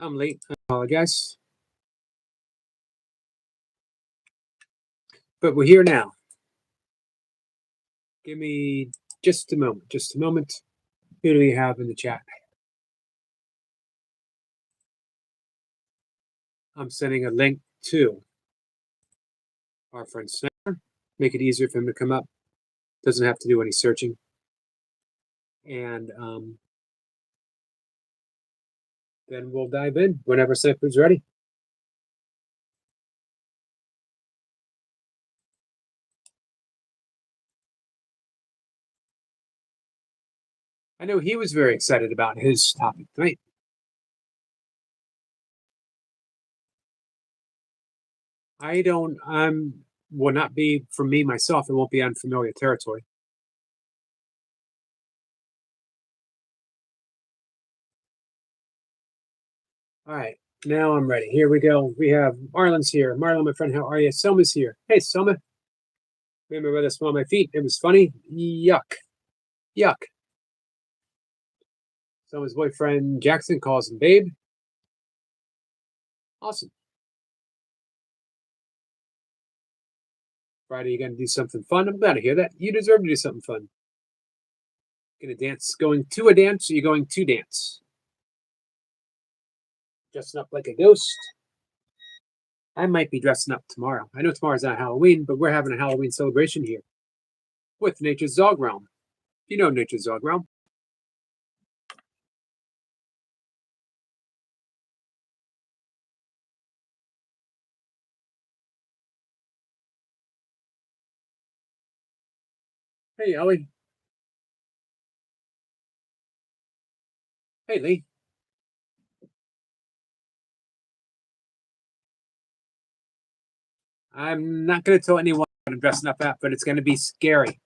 I'm late. I apologize. But we're here now. Give me just a moment. Just a moment. Who do we have in the chat? I'm sending a link to our friend Sniper. Make it easier for him to come up. Doesn't have to do any searching. And then we'll dive in whenever Sniper's ready. I know he was very excited about his topic tonight. Will not be, for me, myself, it won't be unfamiliar territory. All right, now I'm ready. Here we go. We have Marlon's here. Marlon, my friend, how are you? Selma's here. Hey, Selma. Made my brother smell my feet. It was funny. Yuck. Yuck. Selma's boyfriend, Jackson, calls him babe. Awesome. Friday, you're going to do something fun. I'm glad to hear that. You deserve to do something fun. Going to dance. Going to a dance, or you're going to dance? Dressing up like a ghost. I might be dressing up tomorrow. I know tomorrow's not Halloween, but we're having a Halloween celebration here with Nature's Dog Realm. You know Nature's Dog Realm. Hey, Ellie. Hey, Lee. I'm not going to tell anyone what I'm dressing up at, but it's going to be scary.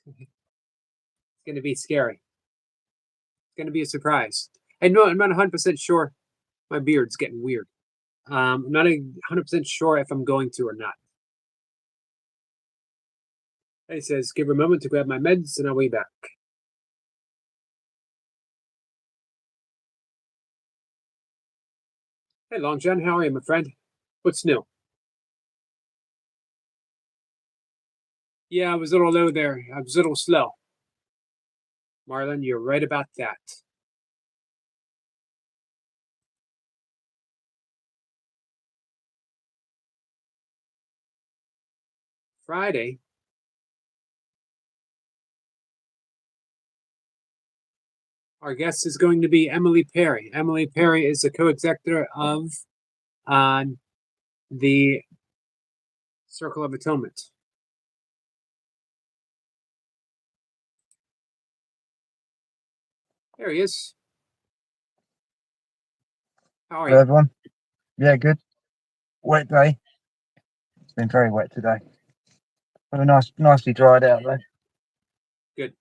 It's going to be scary. It's going to be a surprise. And no, I'm not 100% sure. My beard's getting weird. I'm not 100% sure if I'm going to or not. He says, give her a moment to grab my meds and I'll be back. Hey, Long John, how are you, my friend? What's new? Yeah, I was a little low there. I was a little slow. Marlon, you're right about that. Friday. Our guest is going to be Emily Perry. Emily Perry is the co-executor of the Circle of Atonement. There he is. How are you? Hello, everyone. Yeah, good. Wet day. It's been very wet today. But nicely dried out though. Good.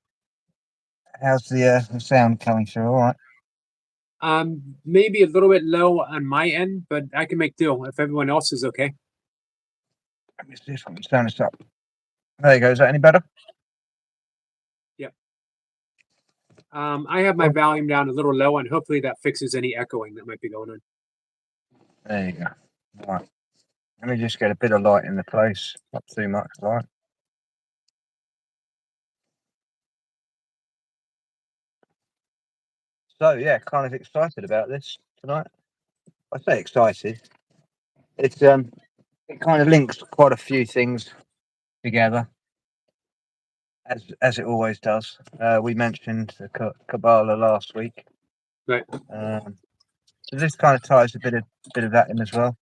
How's the sound coming through? All right. Maybe a little bit low on my end, but I can make do if everyone else is okay. Let me see if I can turn this up. There you go. Is that any better? Yep. I have my volume down a little low, and hopefully that fixes any echoing that might be going on. There you go. All right. Let me just get a bit of light in the place. Not too much light. So yeah, kind of excited about this tonight. I say excited. It's it kind of links quite a few things together, as it always does. We mentioned the Kabbalah last week. Right. So this kind of ties a bit of that in as well.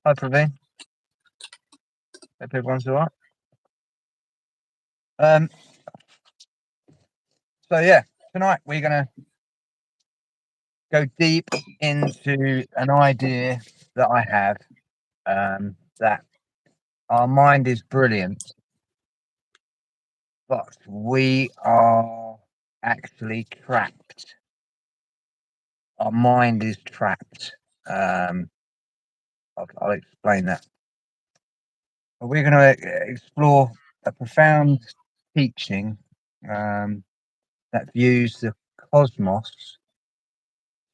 Hi, Praveen. Hope everyone's all right. So yeah, tonight we're gonna go deep into an idea that I have. That our mind is brilliant, but we are actually trapped. Our mind is trapped. I'll explain that. But we're going to explore a profound teaching that views the cosmos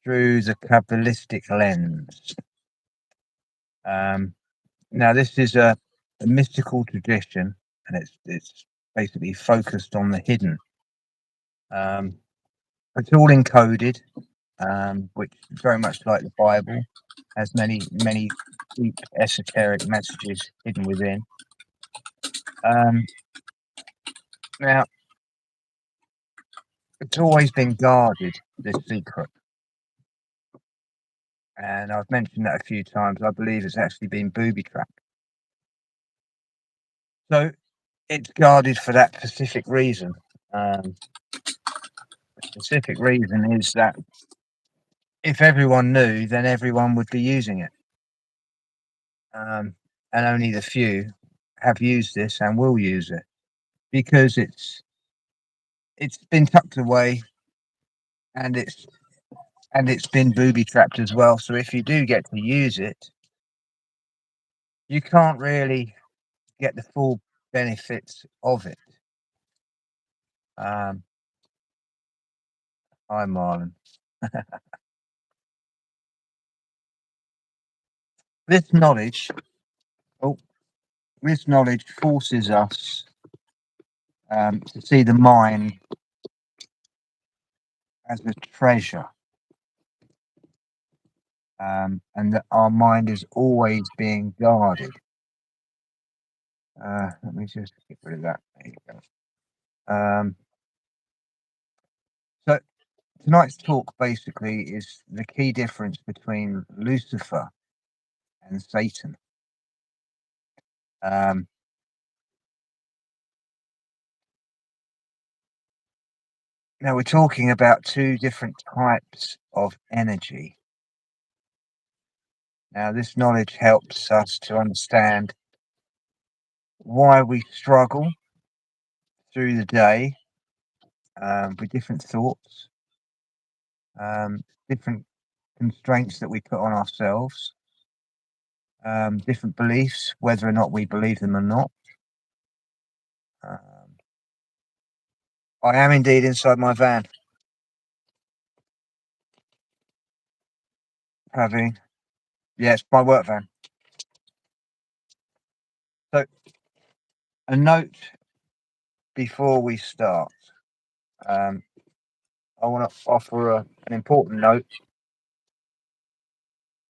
through the Kabbalistic lens. Now, this is a mystical tradition, and it's basically focused on the hidden. It's all encoded, which very much like the Bible, has many deep esoteric messages hidden within. Now, it's always been guarded, this secret. And I've mentioned that a few times. I believe it's actually been booby-trapped. So it's guarded for that specific reason. The specific reason is that if everyone knew, then everyone would be using it. And only the few have used this and will use it because it's been tucked away and it's been booby-trapped as well. So if you do get to use it, you can't really get the full benefits of it. Hi, Marlon. This knowledge forces us to see the mind as a treasure, and that our mind is always being guarded. Let me just get rid of that. There you go. So tonight's talk basically is the key difference between Lucifer and Satan. Now we're talking about two different types of energy. Now this knowledge helps us to understand why we struggle through the day with different thoughts, different constraints that we put on ourselves, different beliefs, whether or not we believe them or not. I am indeed inside my van. Yes, my work van. So, a note before we start. I want to offer an important note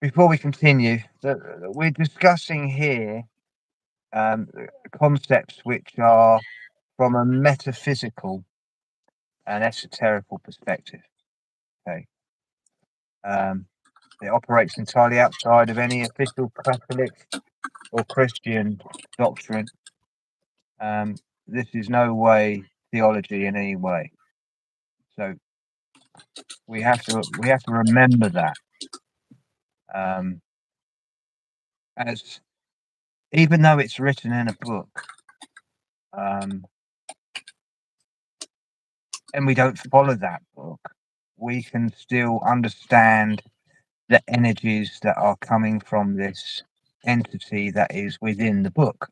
before we continue. That we're discussing here concepts which are from a metaphysical and esoterical perspective. Okay. It operates entirely outside of any official Catholic or Christian doctrine. This is no way theology in any way. So we have to remember that. As even though it's written in a book, and we don't follow that book, we can still understand the energies that are coming from this entity that is within the book.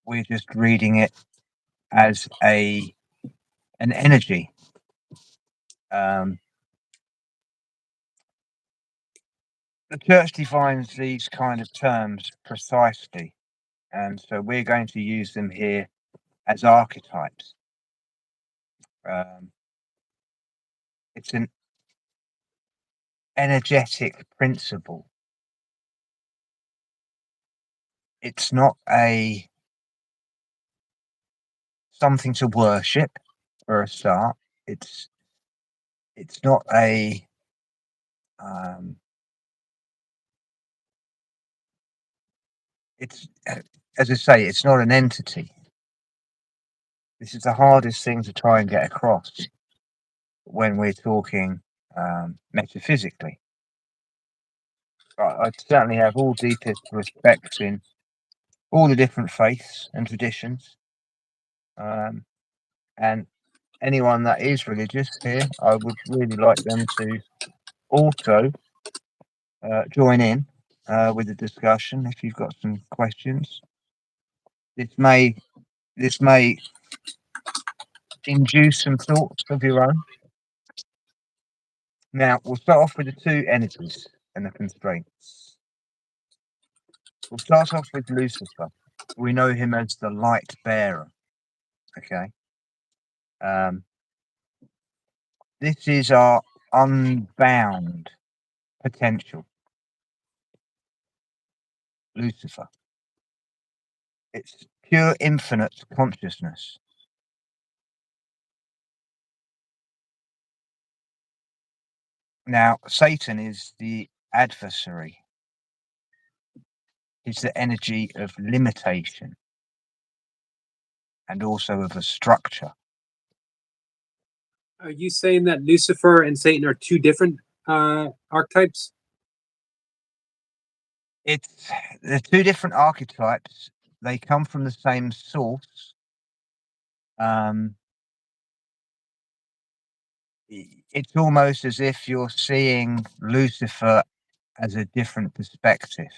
We're just reading it as an energy. The church defines these kind of terms precisely, and so we're going to use them here as archetypes. It's an energetic principle. It's not something to worship for a start. It's not it's as I say, it's not an entity. This is the hardest thing to try and get across when we're talking metaphysically. I certainly have all deepest respect in all the different faiths and traditions, and anyone that is religious here, I would really like them to also join in with the discussion if you've got some questions. This may induce some thoughts of your own. Now, we'll start off with the two energies and the constraints. We'll start off with Lucifer. We know him as the light bearer. Okay. This is our unbound potential. Lucifer. It's pure infinite consciousness. Now, Satan is the adversary. He's the energy of limitation and also of a structure. Are you saying that Lucifer and Satan are two different archetypes? They're two different archetypes. They come from the same source. It's almost as if you're seeing Lucifer as a different perspective.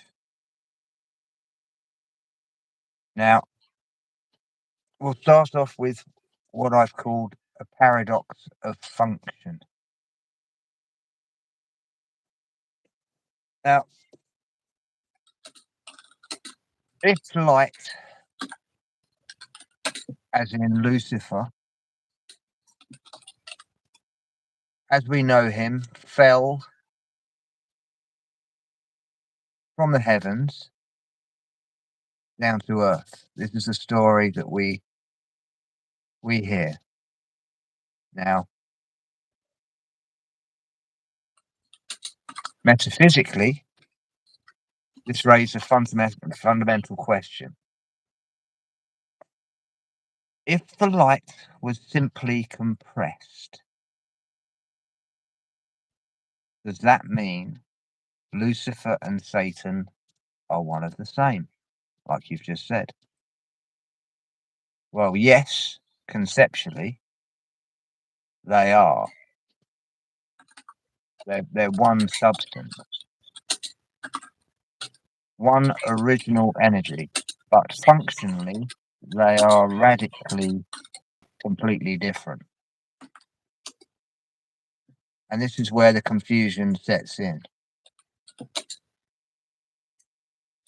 Now, we'll start off with what I've called a paradox of function. Now, if light, as in Lucifer, as we know him, fell from the heavens down to earth. This is a story that we hear. Now, metaphysically, this raises a fundamental question. If the light was simply compressed, does that mean Lucifer and Satan are one of the same, like you've just said? Well, yes, conceptually, they are. They're one substance, one original energy, but functionally, they are radically, completely different. And this is where the confusion sets in.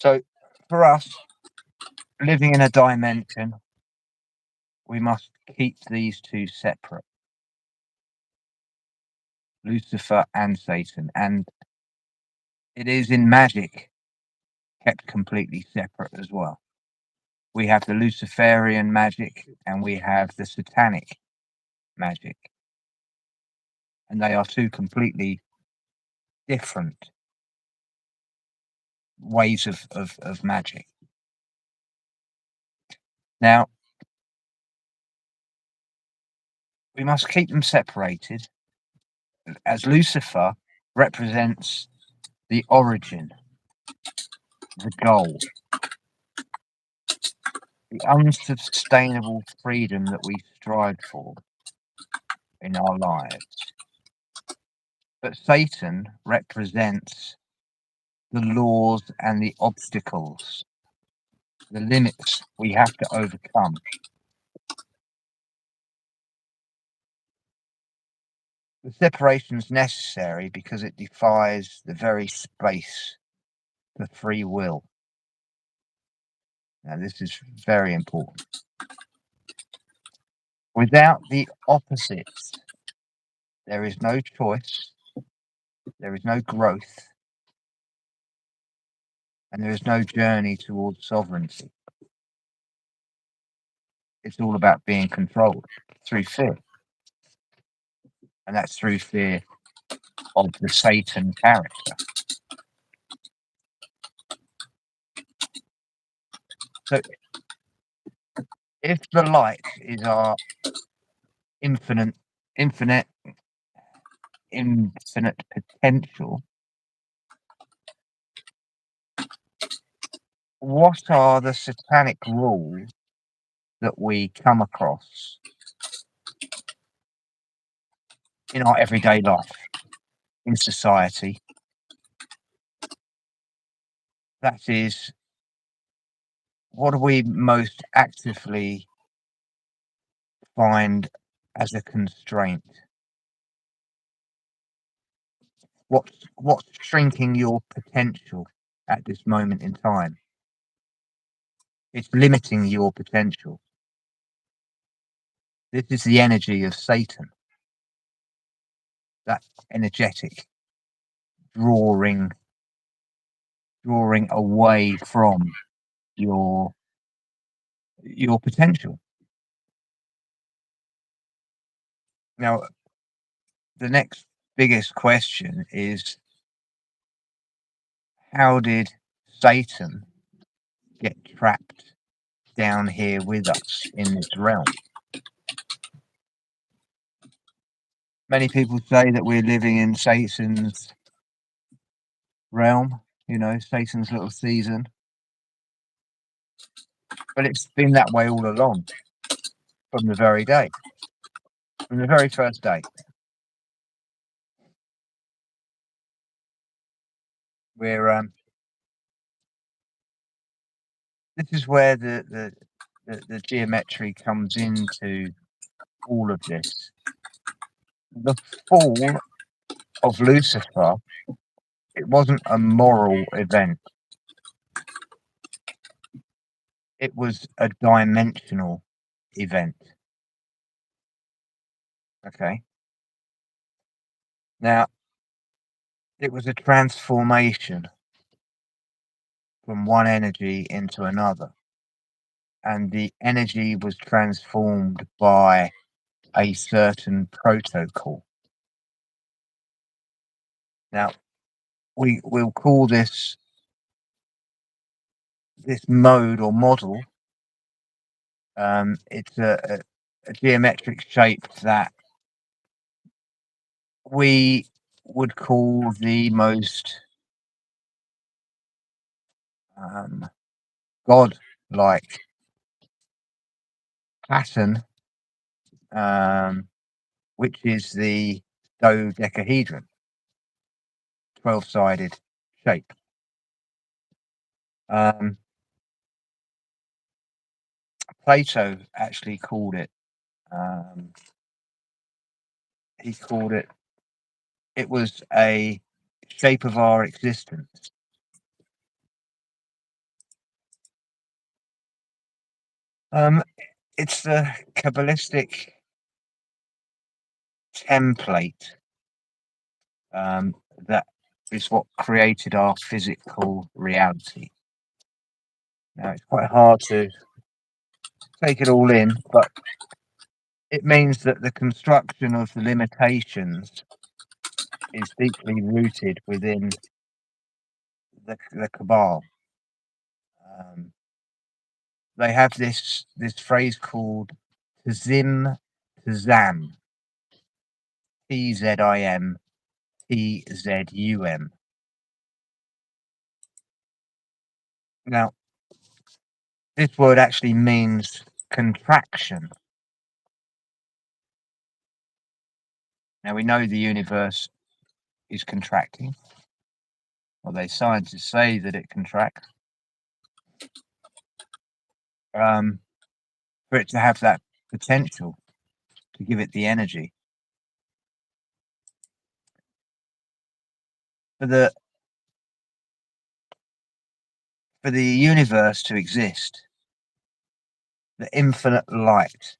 So, for us, living in a dimension, we must keep these two separate, Lucifer and Satan. And it is in magic kept completely separate as well. We have the Luciferian magic and we have the satanic magic. And they are two completely different ways of magic. Now, we must keep them separated, as Lucifer represents the origin, the goal, the unsustainable freedom that we strive for in our lives. But Satan represents the laws and the obstacles, the limits we have to overcome. The separation is necessary because it defies the very space for free will. Now, this is very important. Without the opposites, there is no choice, there is no growth, and there is no journey towards sovereignty. It's all about being controlled through fear. And that's through fear of the Satan character. So, if the light is our infinite potential, what are the satanic rules that we come across in our everyday life, in society? That is, what do we most actively find as a constraint? What's shrinking your potential at this moment in time? It's limiting your potential. This is the energy of Satan. That energetic drawing away from your potential. Now, the next biggest question is, how did Satan get trapped down here with us in this realm? Many people say that we're living in Satan's realm, Satan's little season. But it's been that way all along, from the very first day. We're this is where the geometry comes into all of this. The fall of Lucifer, it wasn't a moral event. It was a dimensional event. Okay. Now, it was a transformation from one energy into another. And the energy was transformed by a certain protocol. Now, we'll call this mode or model. It's a geometric shape that we would call the most god-like pattern, which is the dodecahedron, 12-sided shape. Plato actually called it. He called it. It was a shape of our existence. It's the Kabbalistic template that is what created our physical reality. Now, it's quite hard to take it all in, but it means that the construction of the limitations is deeply rooted within the Cabal. They have this phrase called Tzim Tzam, Tzim Tzum. Now, this word actually means contraction. Now, we know the universe is contracting. Well, scientists say that it contracts. For it to have that potential to give it the energy. For the universe to exist, the infinite light,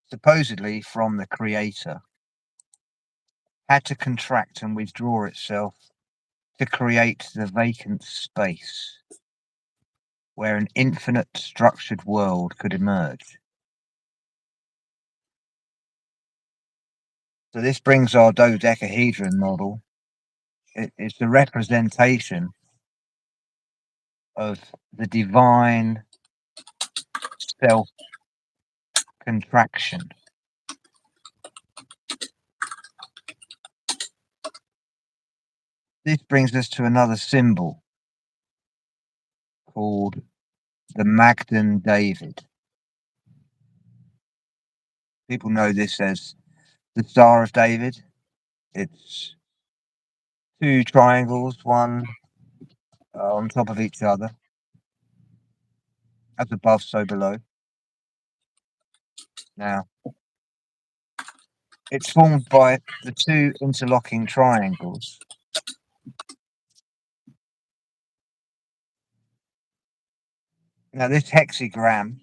supposedly from the creator, had to contract and withdraw itself to create the vacant space where an infinite structured world could emerge. So this brings our dodecahedron model. It's the representation of the divine self-contraction. This brings us to another symbol called the Magdan David. People know this as the Star of David. It's two triangles, one on top of each other, as above, so below. Now, It's formed by the two interlocking triangles. Now this hexagram,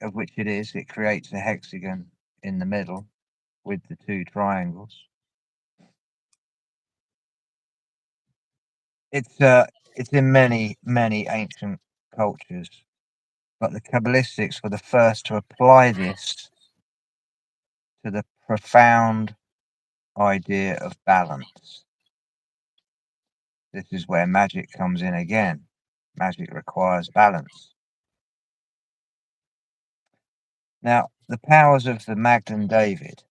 of which it creates a hexagon in the middle with the two triangles. It's in many ancient cultures, but the Kabbalistics were the first to apply this to the profound idea of balance. This is where magic comes in again. Magic requires balance. Now, the powers of the Magdalene David,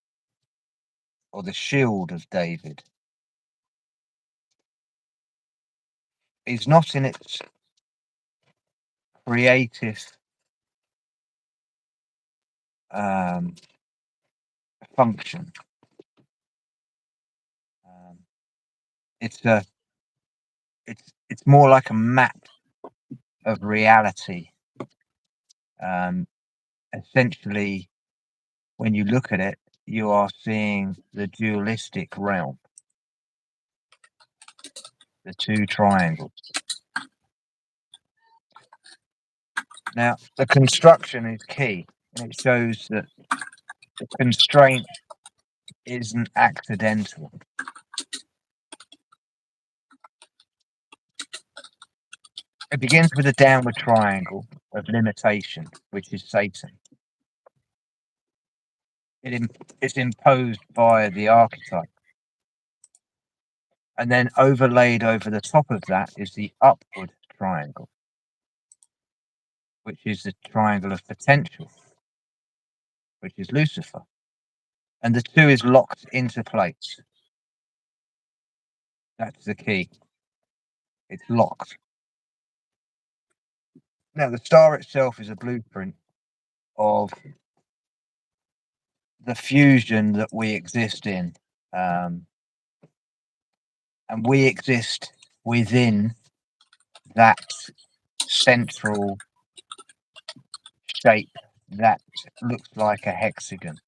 or the shield of David, is not in its creative function. It's more like a map of reality. Essentially, when you look at it, you are seeing the dualistic realm, the two triangles. Now, the construction is key, and it shows that the constraint isn't accidental. It begins with a downward triangle of limitation, which is Satan. It's imposed by the archetype. And then overlaid over the top of that is the upward triangle, which is the triangle of potential, which is Lucifer. And the two is locked into place. That's the key. It's locked. Now, the star itself is a blueprint of the fusion that we exist in. And we exist within that central shape that looks like a hexagon.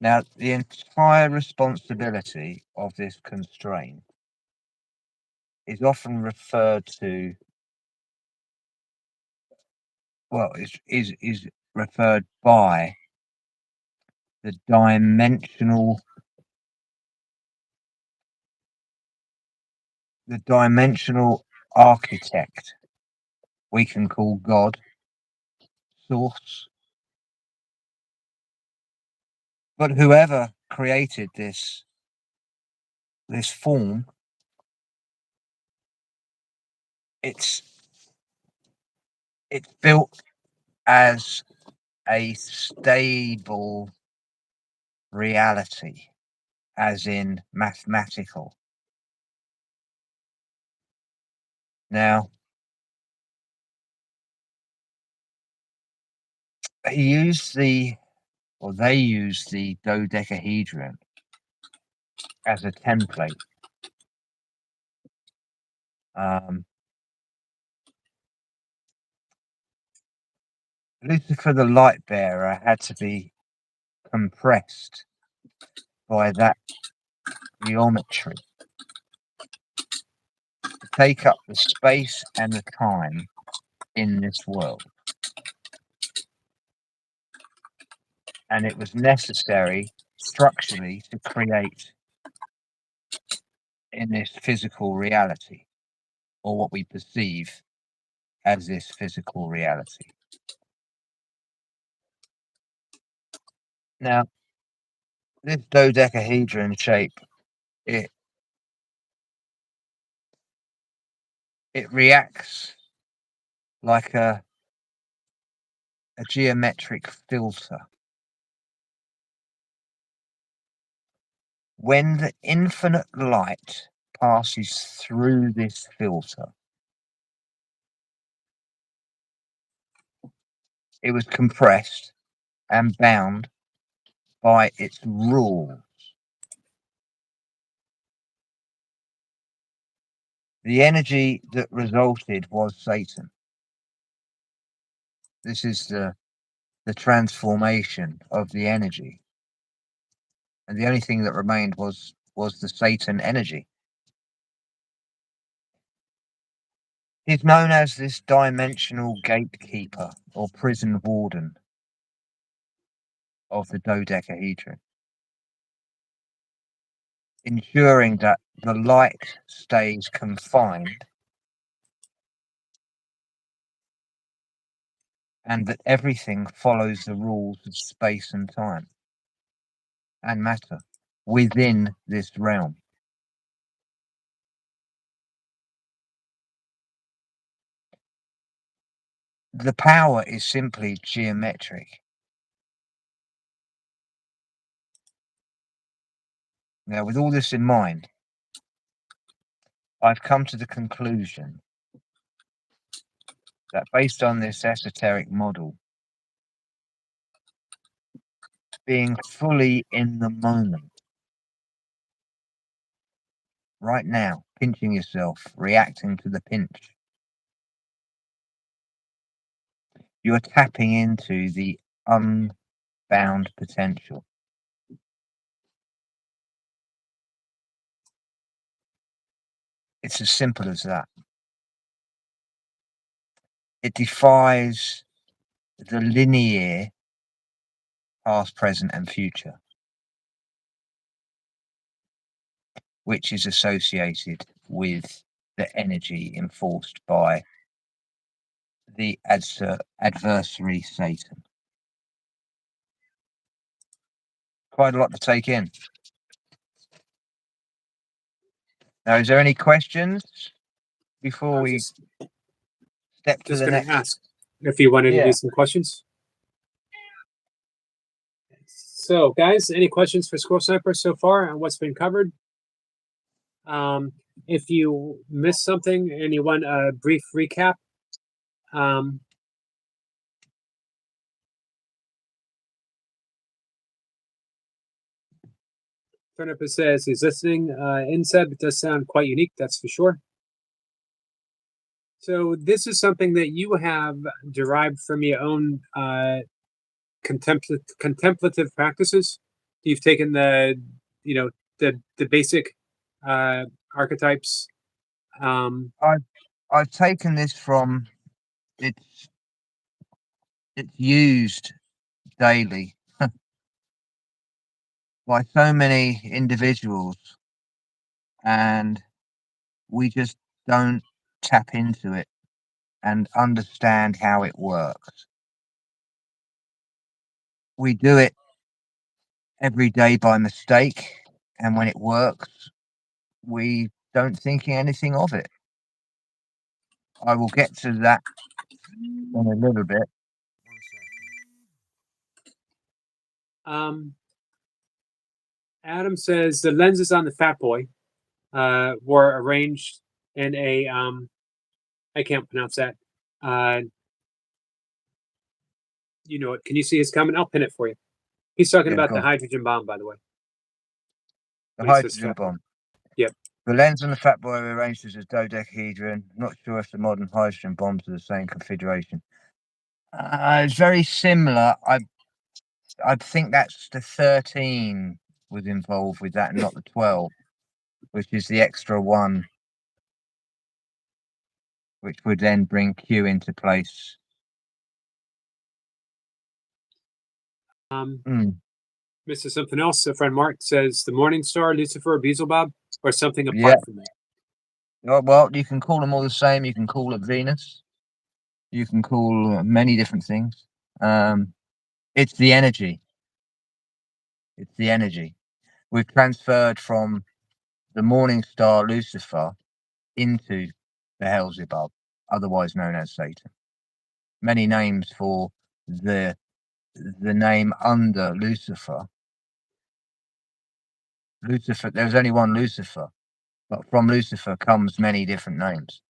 Now, the entire responsibility of this constraint is often referred to, well, is referred by the dimensional architect we can call God, Source. But whoever created this form, it's built as a stable reality, as in mathematical. Now, they use the dodecahedron as a template. Lucifer, the light bearer, had to be compressed by that geometry to take up the space and the time in this world. And it was necessary structurally to create in this physical reality, or what we perceive as this physical reality. Now, this dodecahedron shape, it reacts like a geometric filter. When the infinite light passes through this filter, it was compressed and bound by its rules. The energy that resulted was Satan. This is the transformation of the energy. And the only thing that remained was the Satan energy. He's known as this dimensional gatekeeper or prison warden of the dodecahedron, ensuring that the light stays confined and that everything follows the rules of space and time and matter within this realm. The power is simply geometric. Now, with all this in mind, I've come to the conclusion that based on this esoteric model, being fully in the moment, right now, pinching yourself, reacting to the pinch, you're tapping into the unbound potential. It's as simple as that. It defies the linear past, present, and future, which is associated with the energy enforced by the adversary Satan. Quite a lot to take in. Now, is there any questions before we step to Just the going next? to ask if you wanted to Yeah. do some questions. So, guys, any questions for Squirrel Sniper so far on what's been covered? If you missed something and you want a brief recap, Turnip says he's listening. Inseb does sound quite unique, that's for sure. So this is something that you have derived from your own contemplative practices. You've taken the basic archetypes. I've taken this from it's used daily by so many individuals, and we just don't tap into it and understand how it works. We do it every day by mistake, and when it works, we don't think anything of it. I will get to that in a little bit. Adam says the lenses on the Fat Boy were arranged in a I can't pronounce that. You know it. Can you see his comment? I'll pin it for you. He's talking about the hydrogen bomb, by the way. The hydrogen bomb. Yep. The lens on the Fat Boy are arranged as a dodecahedron. Not sure if the modern hydrogen bombs are the same configuration. It's very similar. I think that's the 13 was involved with that, not the 12, which is the extra one, which would then bring Q into place. Mr. Something Else, a friend Mark says the Morning Star, Lucifer, Beelzebub, or something apart from that. Well, you can call them all the same. You can call it Venus. You can call many different things. It's the energy. It's the energy. We've transferred from the morning star Lucifer into the Beelzebub, otherwise known as Satan. Many names for the name under Lucifer. Lucifer, there's only one Lucifer, but from Lucifer comes many different names.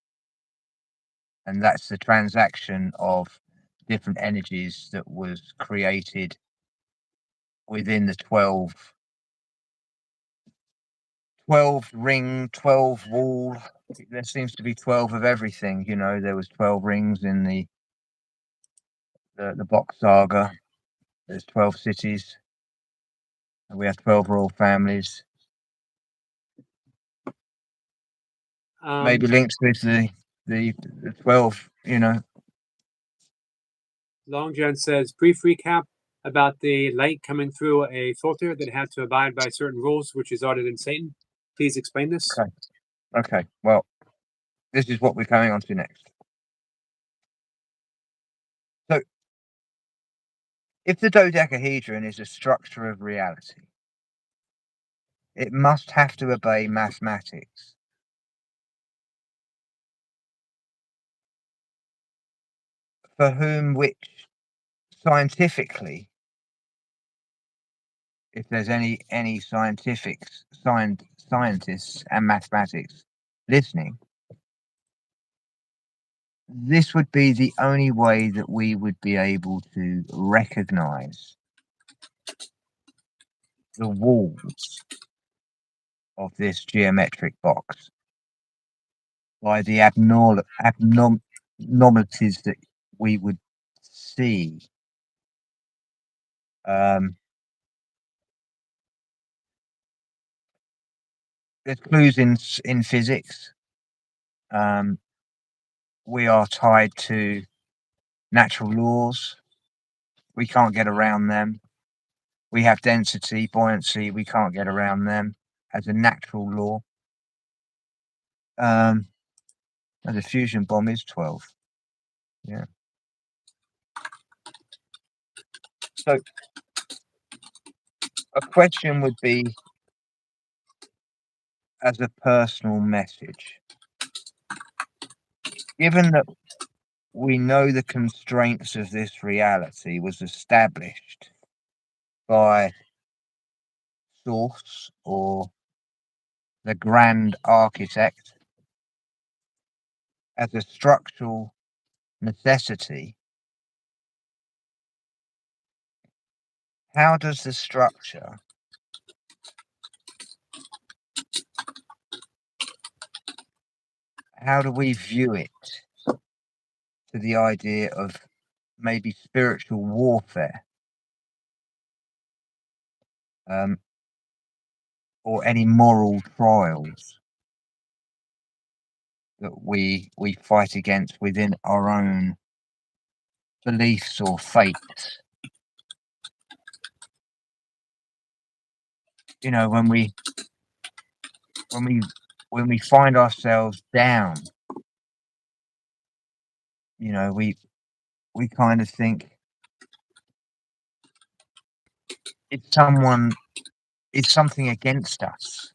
And that's the transaction of different energies that was created within the 12 ring, 12 wall. There seems to be 12 of everything. You know, there was 12 rings in the the box saga. There's 12 cities, and we have 12 royal families. Maybe links with the 12, Long John says, brief recap about the light coming through a filter that had to abide by certain rules, which resulted in Satan. Please explain this. Okay. Well, this is what we're going on to next. So, if the dodecahedron is a structure of reality, it must have to obey mathematics. For whom, which scientifically, if there's any scientists and mathematics listening, this would be the only way that we would be able to recognize the walls of this geometric box by the abnormalities that we would see. There's clues in physics. We are tied to natural laws. We can't get around them. We have density, buoyancy. We can't get around them as a natural law. And the fusion bomb is 12. Yeah. So a question would be, as a personal message, given that we know the constraints of this reality was established by Source or the Grand Architect as a structural necessity, how does the structure how do we view it to the idea of maybe spiritual warfare, or any moral trials that we fight against within our own beliefs or fates? When we find ourselves down, we kind of think it's something against us.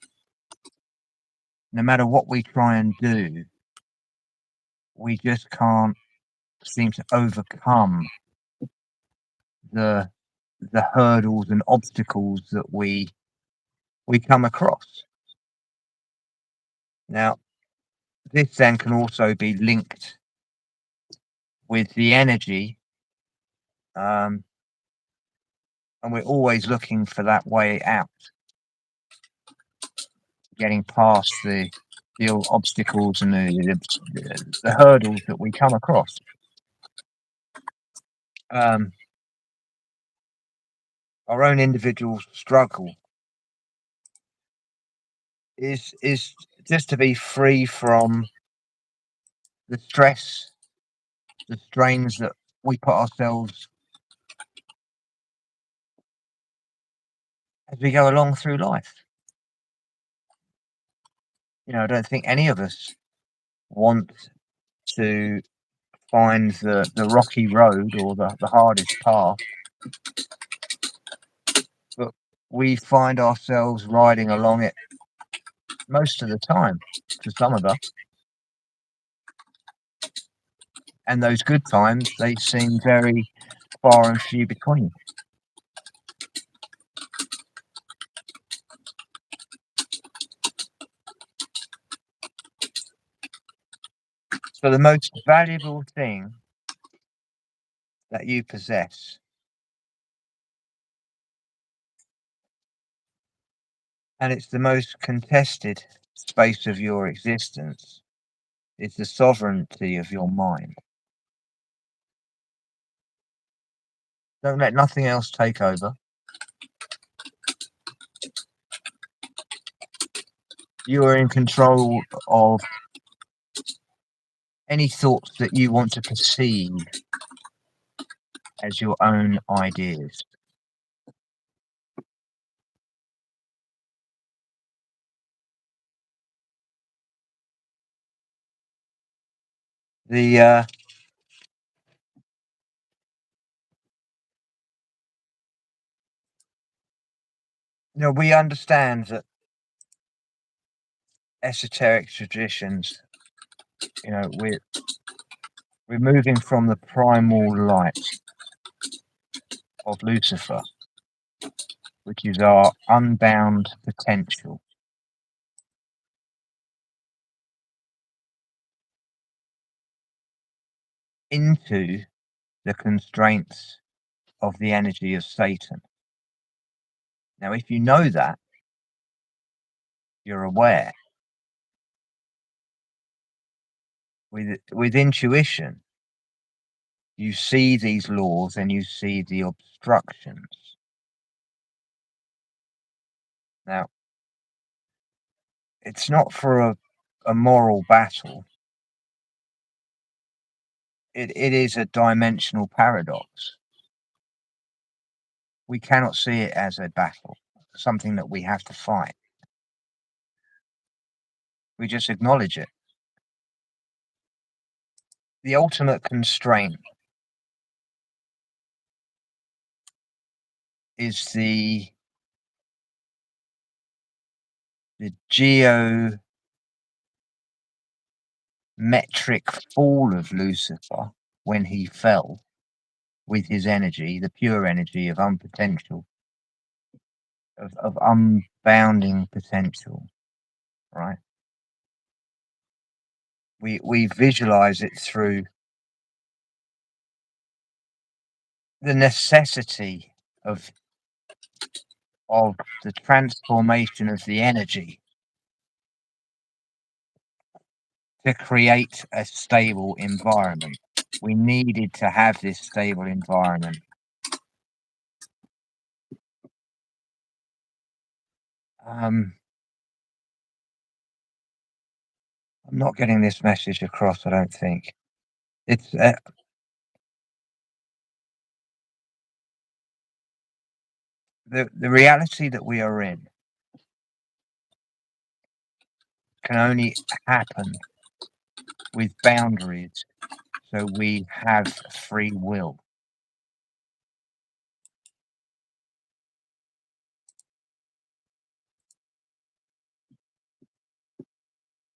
No matter what we try and do, we just can't seem to overcome the hurdles and obstacles that we come across. Now, this then can also be linked with the energy, and we're always looking for that way out, getting past the obstacles and the hurdles that we come across. Our own individual struggle is just to be free from the stress, the strains that we put ourselves as we go along through life. I don't think any of us want to find the rocky road or the hardest path, but we find ourselves riding along it most of the time, for some of us. And those good times, they seem very far and few between. So the most valuable thing that you possess and it's the most contested space of your existence is the sovereignty of your mind. Don't let nothing else take over. You are in control of any thoughts that you want to perceive as your own ideas. The we understand that esoteric traditions, we're moving from the primal light of Lucifer, which is our unbound potential, into the constraints of the energy of Satan. Now, if you know that, you're aware. With intuition, you see these laws and you see the obstructions. Now, it's not for a moral battle. It is a dimensional paradox. We cannot see it as a battle, something that we have to fight. We just acknowledge it. The ultimate constraint is the geometric fall of Lucifer when he fell with his energy, the pure energy of unpotential, of unbounding potential, right? We visualize it through the necessity of the transformation of the energy to create a stable environment. We needed to have this stable environment. I'm not getting this message across, I don't think. It's the reality that we are in can only happen with boundaries, so we have free will.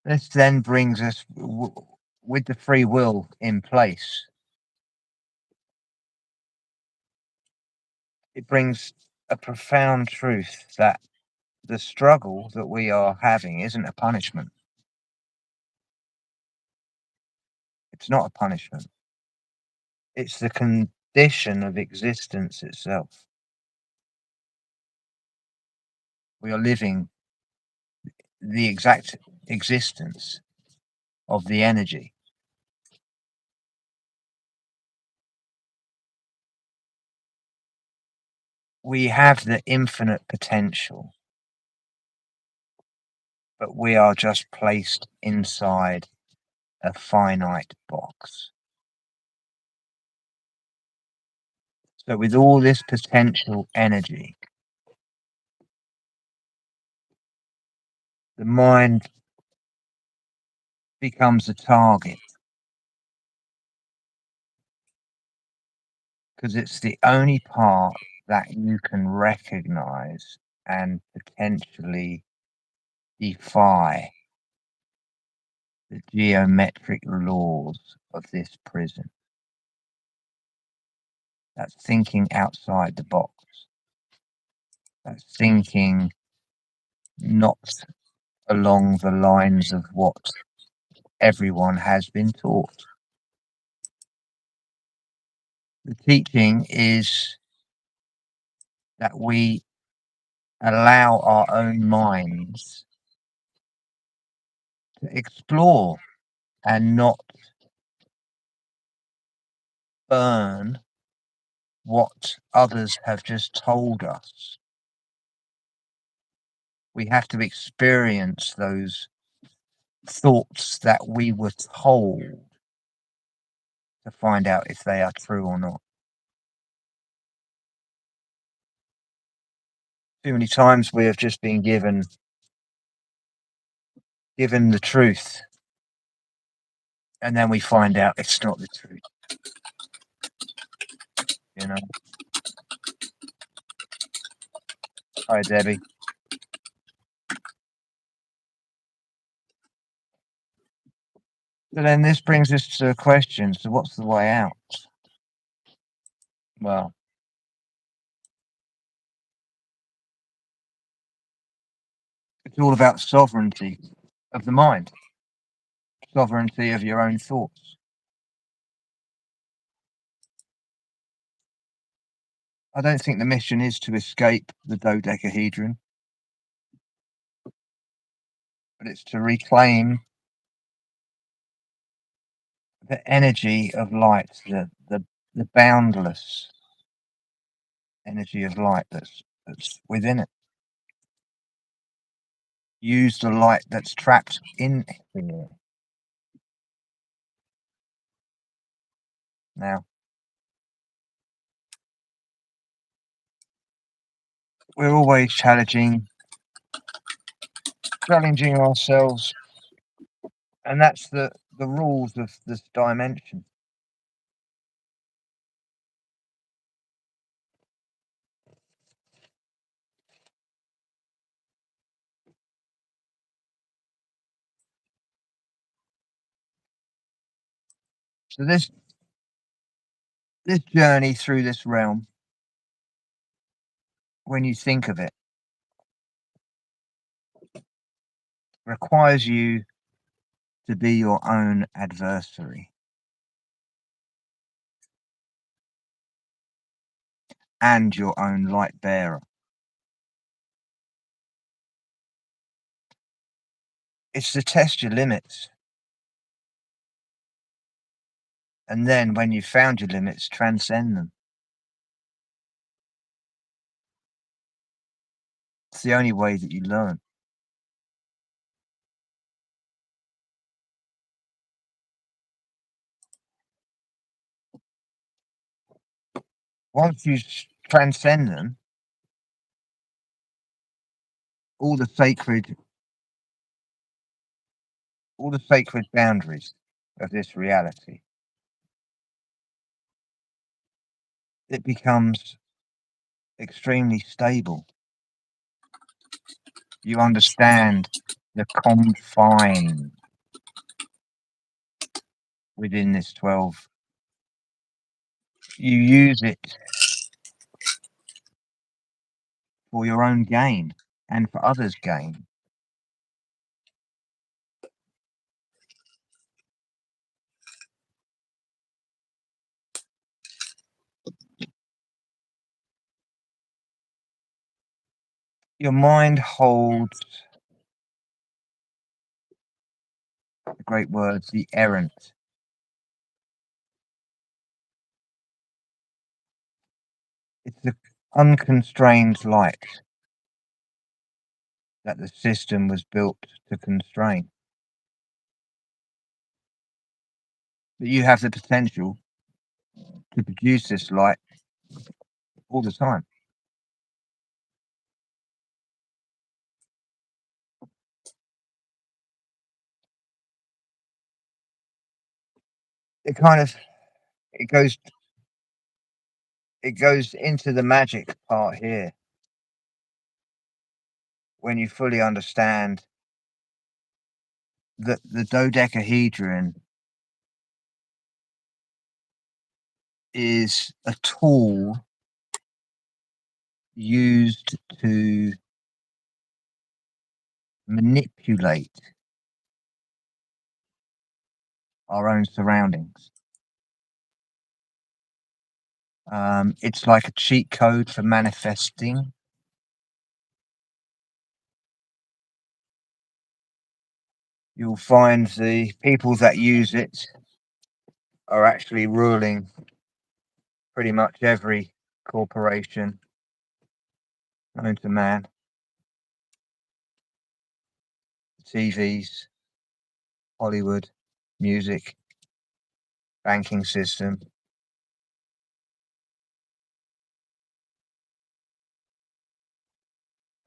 This then brings us, with the free will in place, it brings a profound truth that the struggle that we are having isn't a punishment. It's not a punishment. It's the condition of existence itself. We are living the exact existence of the energy. We have the infinite potential, but we are just placed inside a finite box. So with all this potential energy, the mind becomes a target, because it's the only part that you can recognize and potentially defy the geometric laws of this prison. That's thinking outside the box. That's thinking not along the lines of what everyone has been taught. The teaching is that we allow our own minds to explore and not burn what others have just told us. We have to experience those thoughts that we were told to find out if they are true or not. Too many times we have just been given the truth, and then we find out it's not the truth. You know. Hi, Debbie. So then this brings us to a question. So what's the way out? Well, it's all about sovereignty of the mind, sovereignty of your own thoughts. I don't think the mission is to escape the dodecahedron, but it's to reclaim the energy of light, the boundless energy of light that's within it. Use the light that's trapped in here. Now, we're always challenging ourselves, and that's the rules of this dimension. So this journey through this realm, when you think of it, requires you to be your own adversary and your own light bearer. It's to test your limits. And then when you've found your limits, transcend them. It's the only way that you learn. Once you transcend them, all the sacred boundaries of this reality, it becomes extremely stable. You understand the confine within this 12. You use it for your own gain and for others' gain. Your mind holds the great words, the errant. It's the unconstrained light that the system was built to constrain. But you have the potential to produce this light all the time. It kind of it goes into the magic part here when you fully understand that the dodecahedron is a tool used to manipulate our own surroundings. It's like a cheat code for manifesting. You'll find the people that use it are actually ruling pretty much every corporation known to man, TVs, Hollywood, music, banking system.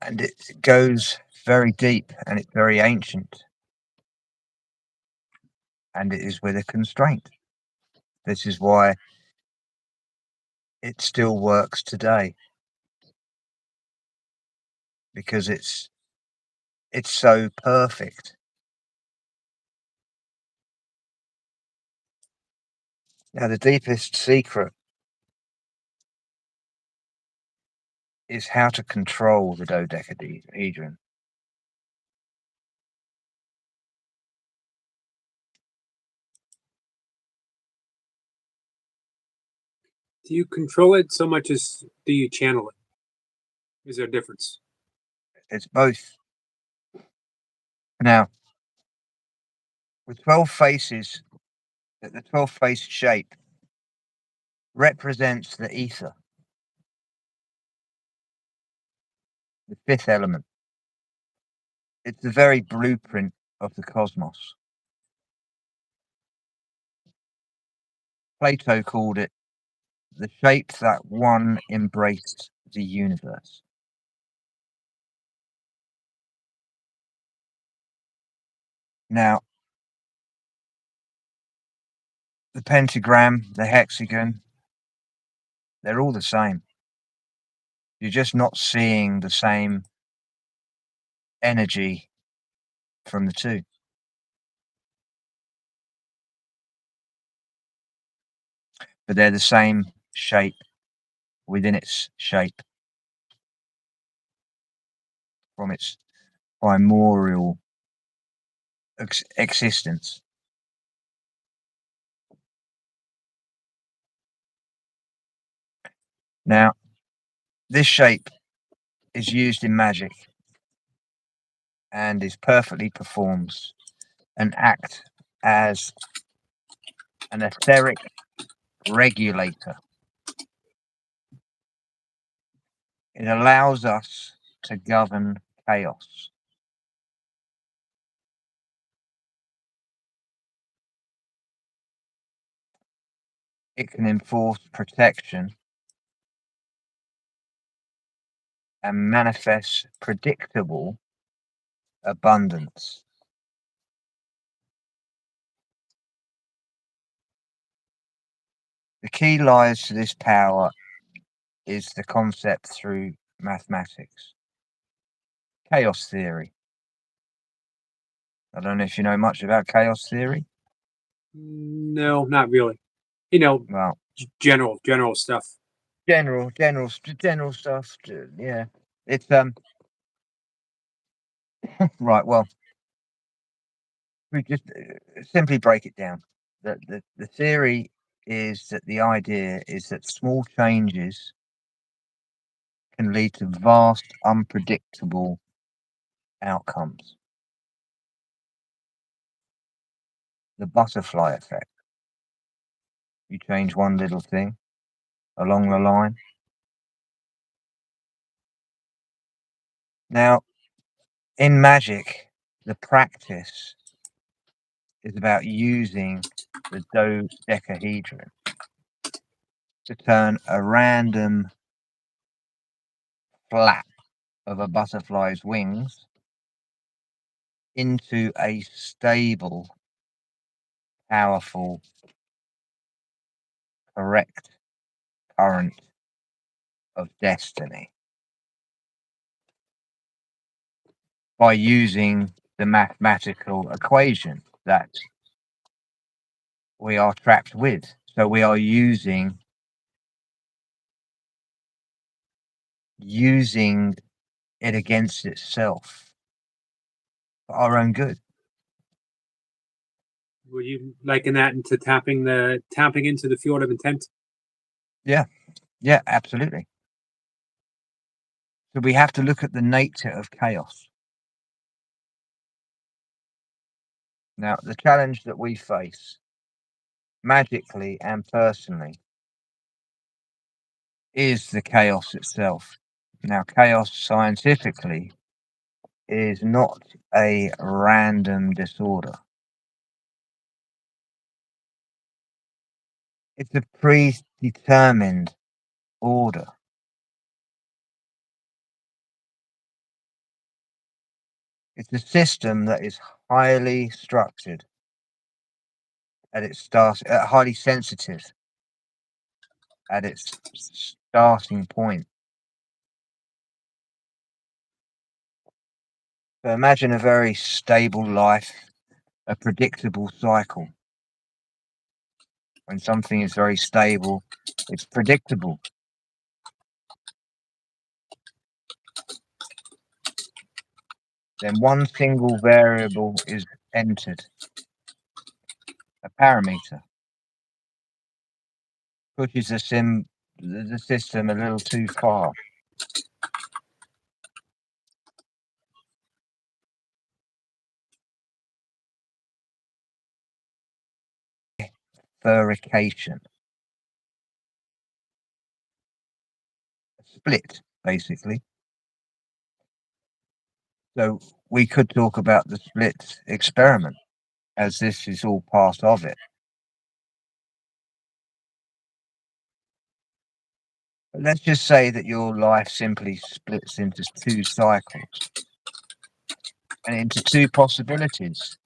And it goes very deep and it's very ancient. And it is with a constraint. This is why it still works today. Because it's so perfect. Now, the deepest secret is how to control the dodecahedron. Do you control it so much as do you channel it? Is there a difference? It's both. Now, with 12 faces, the 12 face shape represents the ether, the fifth element. It's the very blueprint of the cosmos. Plato called it the shape that one embraced the universe. Now, the pentagram, the hexagon, they're all the same. You're just not seeing the same energy from the two. But they're the same shape within its shape from its primordial existence. Now, this shape is used in magic and is perfectly performs an act as an etheric regulator. It allows us to govern chaos. It can enforce protection and manifest predictable abundance. The key lies to this power is the concept through mathematics. Chaos theory. I don't know if you know much about chaos theory. No, not really. You know, Well, general stuff. general stuff. Yeah, it's right. Well, we just simply break it down. The theory is that the idea is that small changes can lead to vast, unpredictable outcomes. The butterfly effect. You change one little thing along the line. Now, in magic, the practice is about using the dodecahedron to turn a random flap of a butterfly's wings into a stable, powerful, correct current of destiny by using the mathematical equation that we are trapped with. So we are using it against itself for our own good. Would you liken that into tapping into the field of intent? Yeah, absolutely. So we have to look at the nature of chaos. Now, the challenge that we face magically and personally is the chaos itself. Now, chaos scientifically is not a random disorder. It's a predetermined order. It's a system that is highly structured at its start, highly sensitive at its starting point. So imagine a very stable life, a predictable cycle. When something is very stable, it's predictable. Then one single variable is entered, a parameter, pushes the system a little too far. Verification. Split, basically. So we could talk about the split experiment, as this is all part of it. But let's just say that your life simply splits into two cycles and into two possibilities.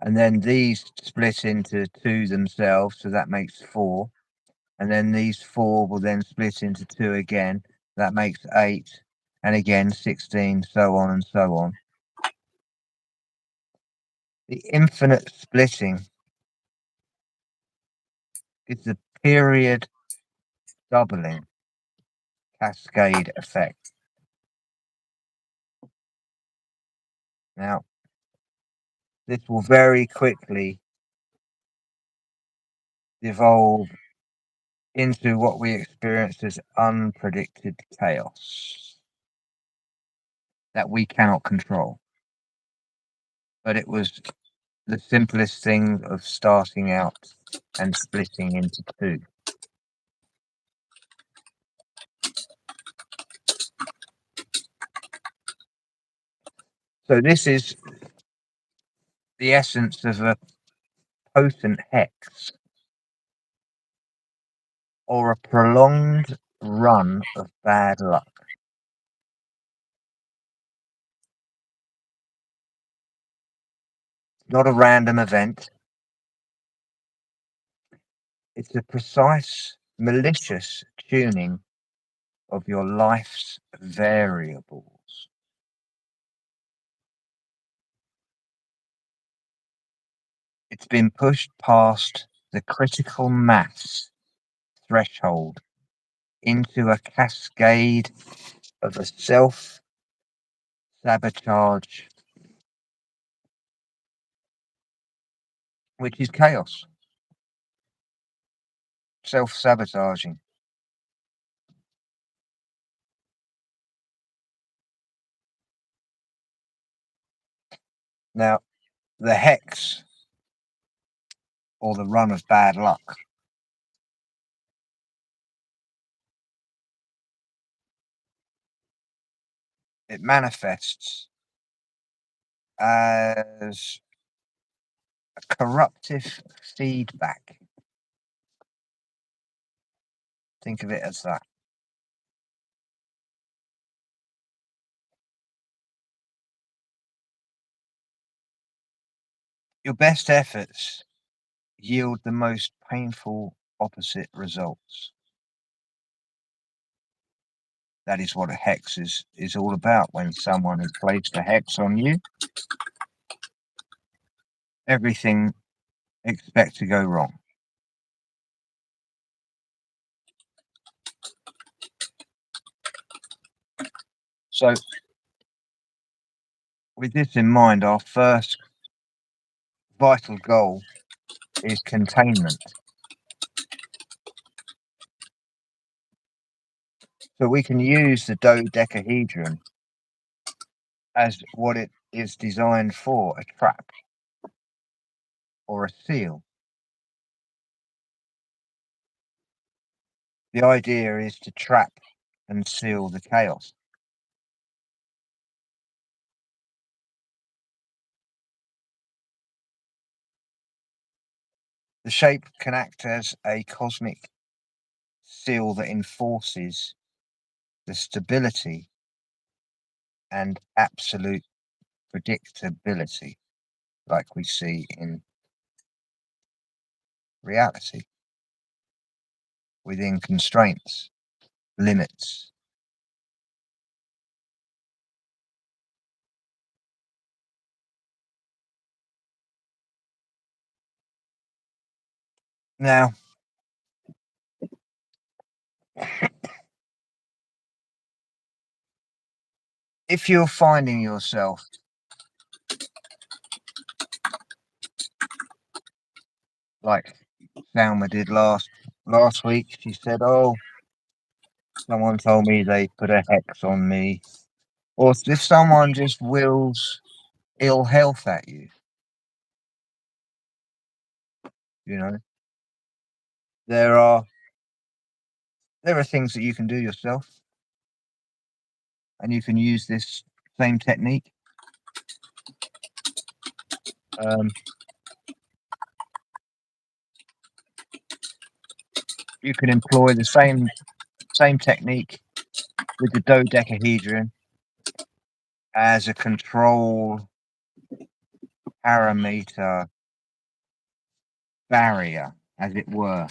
And then these split into two themselves, so that makes four. And then these four will then split into two again, that makes 8, and again 16, so on and so on. The infinite splitting is the period doubling cascade effect. Now, this will very quickly devolve into what we experience as unpredicted chaos that we cannot control. But it was the simplest thing of starting out and splitting into two. So this is the essence of a potent hex, or a prolonged run of bad luck. Not a random event. It's a precise, malicious tuning of your life's variables. It's been pushed past the critical mass threshold into a cascade of a self-sabotage, which is chaos. Self-sabotaging. Now, the hex, or the run of bad luck, it manifests as a corruptive feedback. Think of it as that. Your best efforts yield the most painful opposite results. That is what a hex is all about. When someone has placed a hex on you, everything expects to go wrong. So, with this in mind, our first vital goal is containment. So we can use the dodecahedron as what it is designed for, a trap or a seal. The idea is to trap and seal the chaos. The shape can act as a cosmic seal that enforces the stability and absolute predictability like we see in reality, within constraints, limits. Now, if you're finding yourself like Salma did last week, she said, "Oh, someone told me they put a hex on me," or if someone just wills ill health at you, you know, there are things that you can do yourself, and you can use this same technique. You can employ the same technique with the dodecahedron as a control parameter barrier, as it were.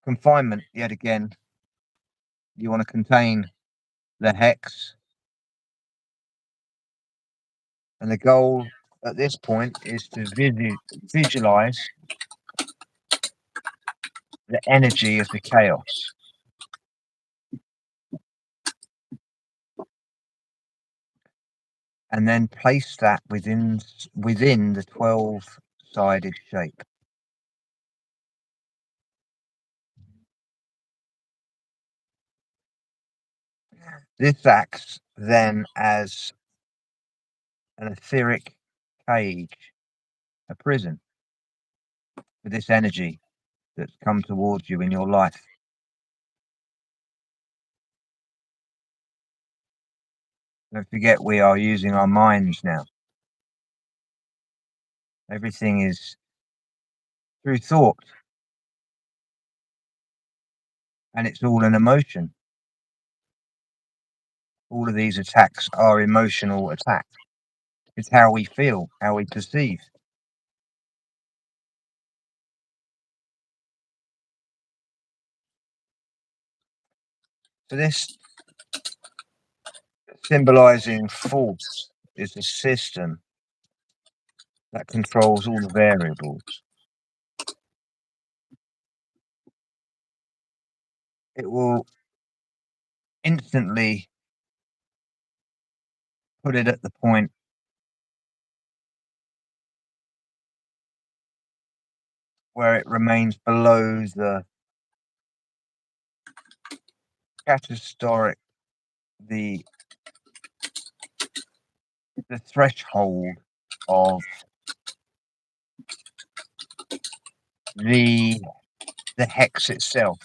Confinement, yet again, you want to contain the hex, and the goal at this point is to visualize the energy of the chaos. And then place that within the 12-sided shape. This acts then as an etheric cage, a prison for this energy that's come towards you in your life. Don't forget, we are using our minds now. Everything is through thought, and it's all an emotion. All of these attacks are emotional attacks. It's how we feel, how we perceive. So this symbolizing force is a system that controls all the variables. It will instantly put it at the point where it remains below the catastrophic, the threshold of the hex itself.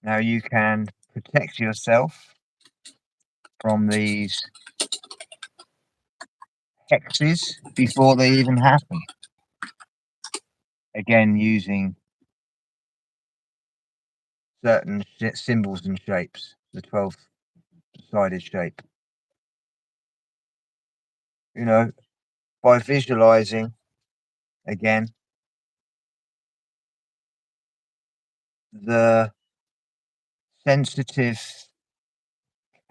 Now you can protect yourself from these hexes before they even happen. Again, using certain symbols and shapes, the 12-sided shape. You know, by visualizing again the sensitive,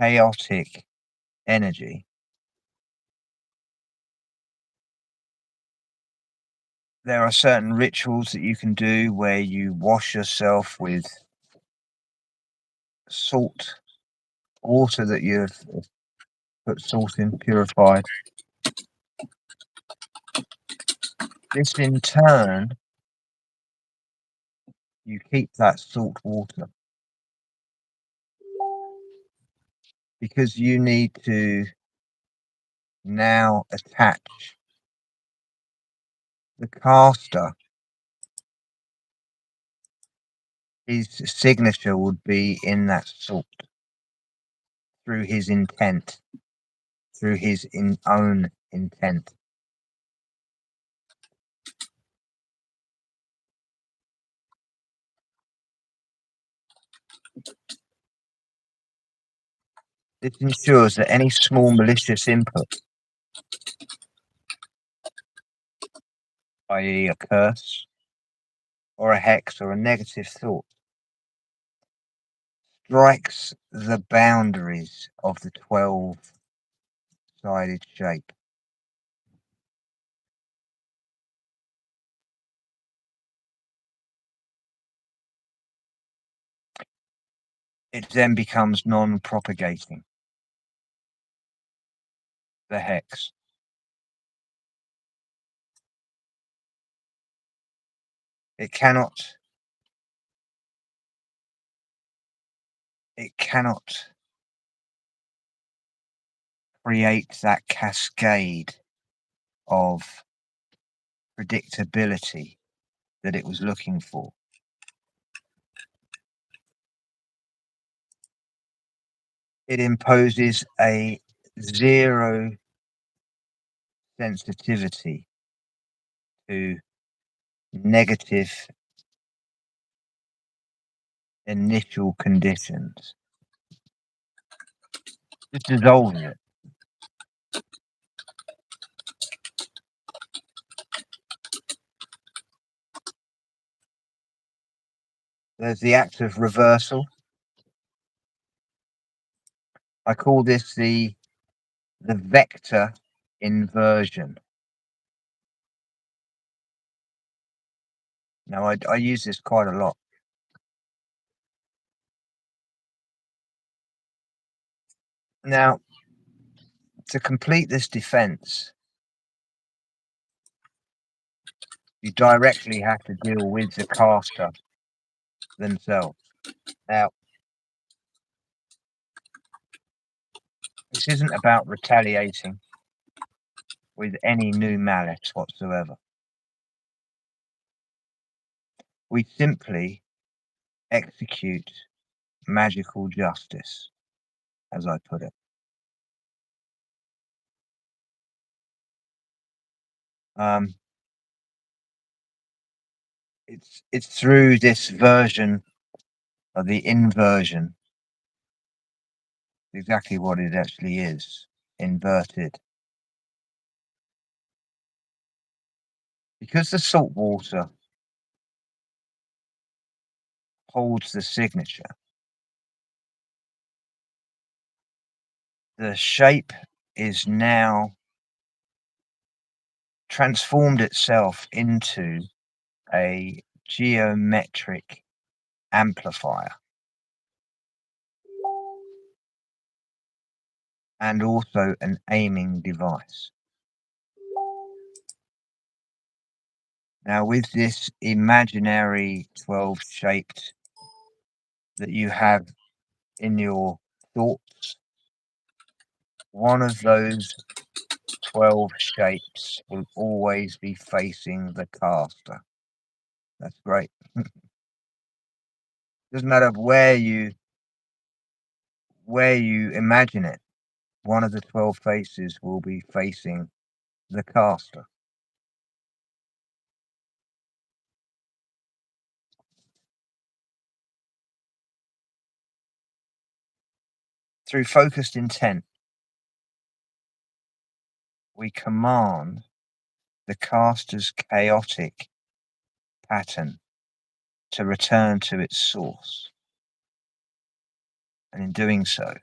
chaotic energy. There are certain rituals that you can do where you wash yourself with salt water that you've put salt in, purified. This in turn, you keep that salt water because you need to now attach the caster. His signature would be in that salt through his intent, through his own intent. This ensures that any small malicious input, i.e. a curse or a hex or a negative thought, strikes the boundaries of the 12-sided shape. It then becomes non-propagating, the hex. It cannot create that cascade of predictability that it was looking for. It imposes a zero sensitivity to negative initial conditions. Just dissolving it. There's the act of reversal. I call this the vector inversion. Now, I use this quite a lot. Now, to complete this defense, you directly have to deal with the caster themselves. Now, this isn't about retaliating with any new malice whatsoever. We simply execute magical justice, as I put it. It's through this version of the inversion, exactly what it actually is, inverted. Because the salt water holds the signature, the shape is now transformed itself into a geometric amplifier and also an aiming device. Now, with this imaginary 12 shaped that you have in your thoughts, one of those 12 shapes will always be facing the caster. That's great. Doesn't matter where you imagine it, one of the 12 faces will be facing the caster. Through focused intent, we command the caster's chaotic pattern to return to its source. And in doing so,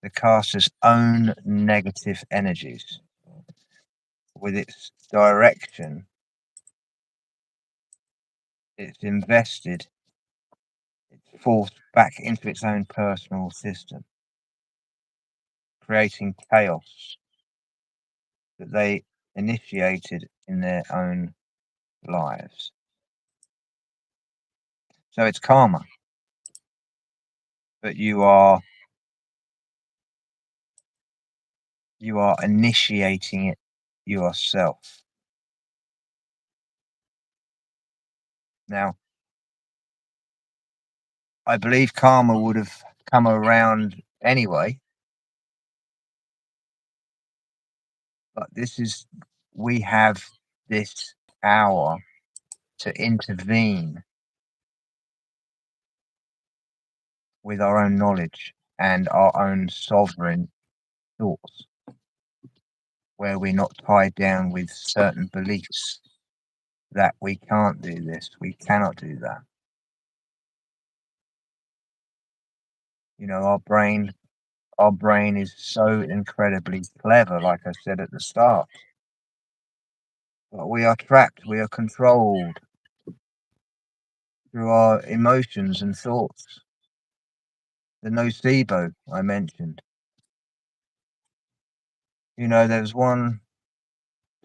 the caster's own negative energies, with its direction, it's invested, it's forced back into its own personal system, creating chaos that they initiated in their own lives. So it's karma, but you are You are initiating it yourself. Now, I believe karma would have come around anyway, but we have this power to intervene with our own knowledge and our own sovereign thoughts, where we're not tied down with certain beliefs that we can't do this, we cannot do that. You know, our brain is so incredibly clever, like I said at the start. But we are trapped, we are controlled through our emotions and thoughts. The nocebo I mentioned. You know, there's one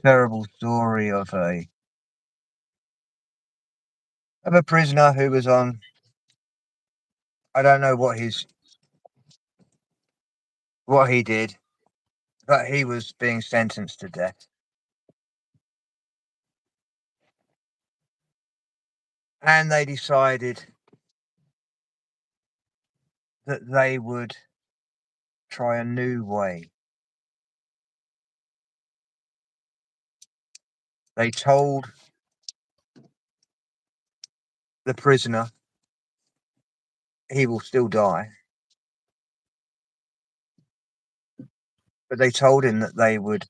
terrible story of a prisoner who was on, I don't know what he did, but he was being sentenced to death. And they decided that they would try a new way. They told the prisoner he will still die, but they told him that they would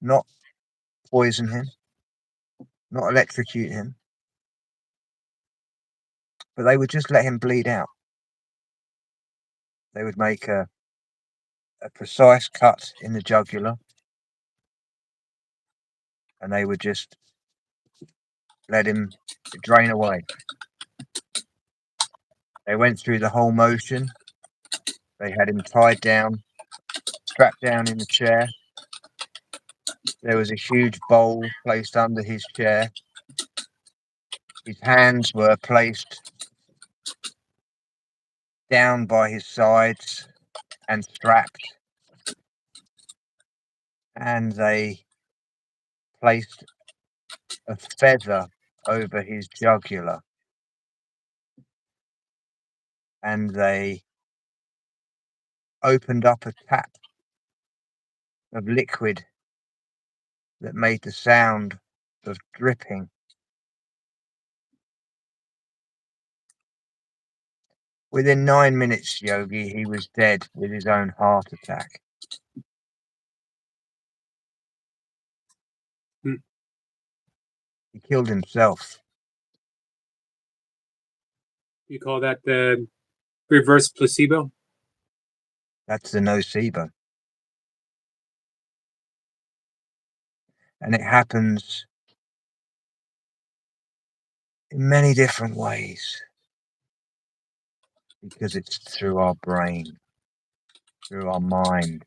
not poison him, not electrocute him, but they would just let him bleed out. They would make a precise cut in the jugular, and they would just let him drain away. They went through the whole motion. They had him tied down, strapped down in the chair. There was a huge bowl placed under his chair. His hands were placed down by his sides and strapped. And they placed a feather over his jugular. And they opened up a tap of liquid that made the sound of dripping. Within 9 minutes, Yogi, he was dead with his own heart attack. He killed himself. You call that the reverse placebo? That's the nocebo. And it happens in many different ways because it's through our brain, through our mind,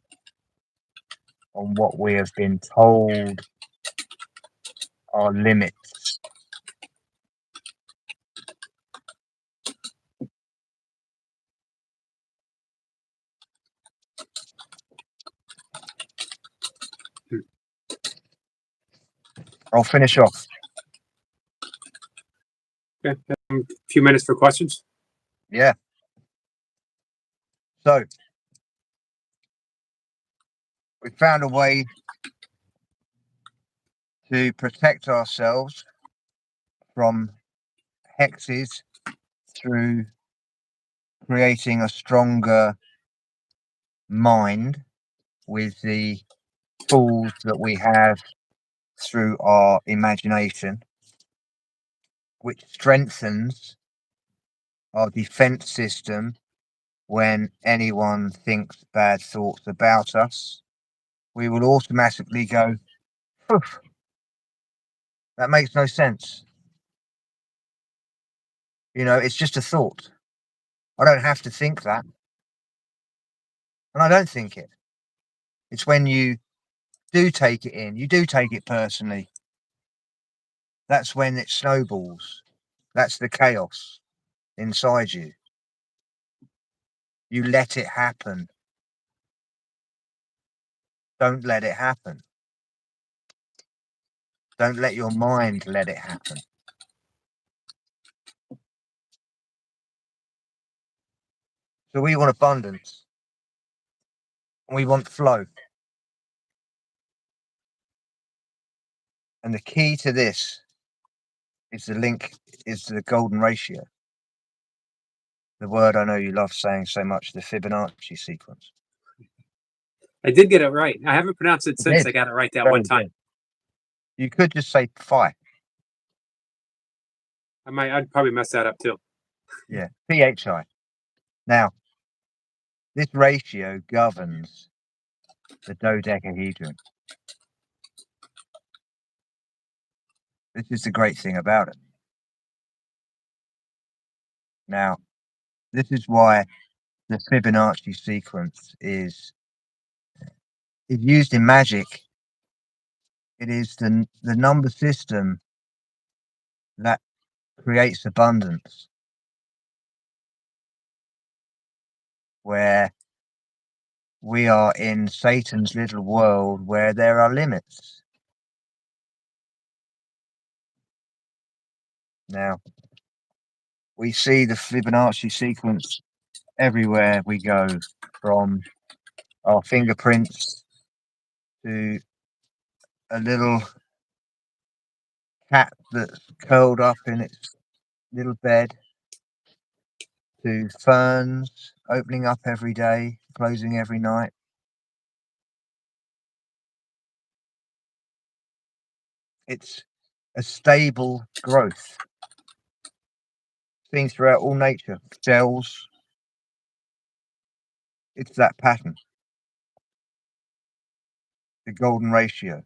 on what we have been told are limits. I'll finish off. Okay, a few minutes for questions. Yeah. So, we found a way to protect ourselves from hexes through creating a stronger mind with the tools that we have through our imagination, which strengthens our defense system when anyone thinks bad thoughts about us. We will automatically go, "Poof, that makes no sense. You know, it's just a thought. I don't have to think that." And I don't think it. It's when you do take it in, you do take it personally. That's when it snowballs. That's the chaos inside you. You let it happen. Don't let it happen. Don't let your mind let it happen. So we want abundance. We want flow. And the key to this is the golden ratio. The word I know you love saying so much, the Fibonacci sequence. I did get it right. I haven't pronounced it since did. I got it right that Very one time. good. You could just say phi. I'd probably mess that up too. Yeah, PHI. Now, this ratio governs the dodecahedron. This is the great thing about it. Now, this is why the Fibonacci sequence is used in magic. It is the number system that creates abundance, where we are in Satan's little world where there are limits. Now, we see the Fibonacci sequence everywhere we go, from our fingerprints to a little cat that's curled up in its little bed, to ferns opening up every day, closing every night. It's a stable growth seen throughout all nature. Shells, it's that pattern. The golden ratio.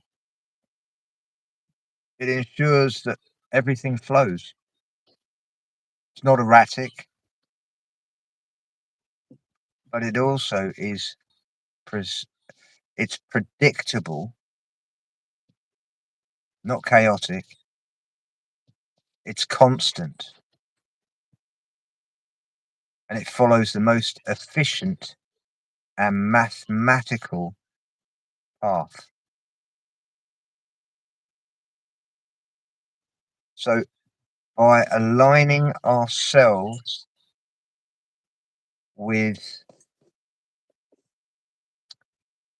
It ensures that everything flows. It's not erratic, but it also is it's predictable, not chaotic. It's constant, and it follows the most efficient and mathematical path. So by aligning ourselves with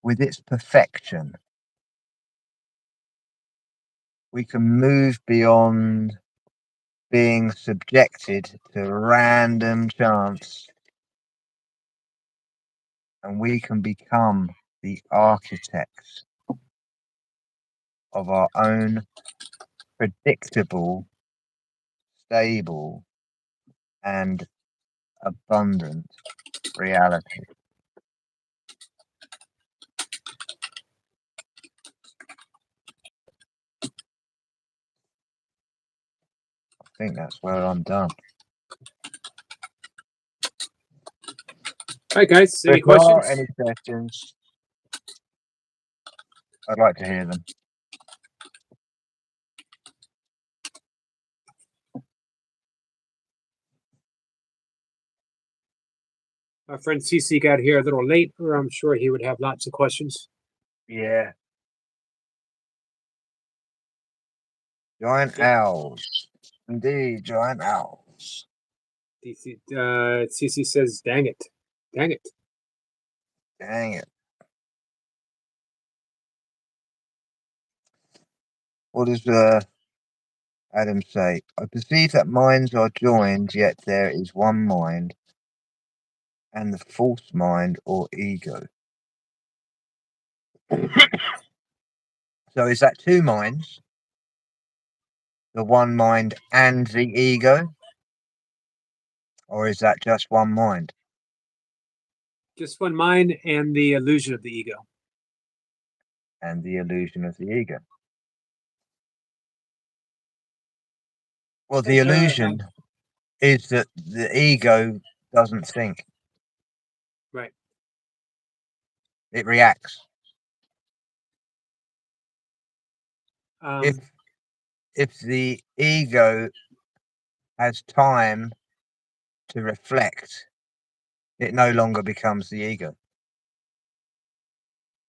its perfection, we can move beyond being subjected to random chance, and we can become the architects of our own predictable, stable, and abundant reality. I think that's where I'm done. All right, guys. Any If there questions? are any questions, I'd like to hear them. Our friend CC got here a little late, or I'm sure he would have lots of questions. Yeah. Giant owls. Indeed, giant owls. CC says, "Dang it, dang it." Dang it. What does Adam say? I perceive that minds are joined, yet there is one mind, and the false mind or ego. So is that two minds? The one mind and the ego? Or is that just one mind? Just one mind and the illusion of the ego. And the illusion of the ego. Well, the illusion is that the ego doesn't think. Right. It reacts. If the ego has time to reflect, it no longer becomes the ego.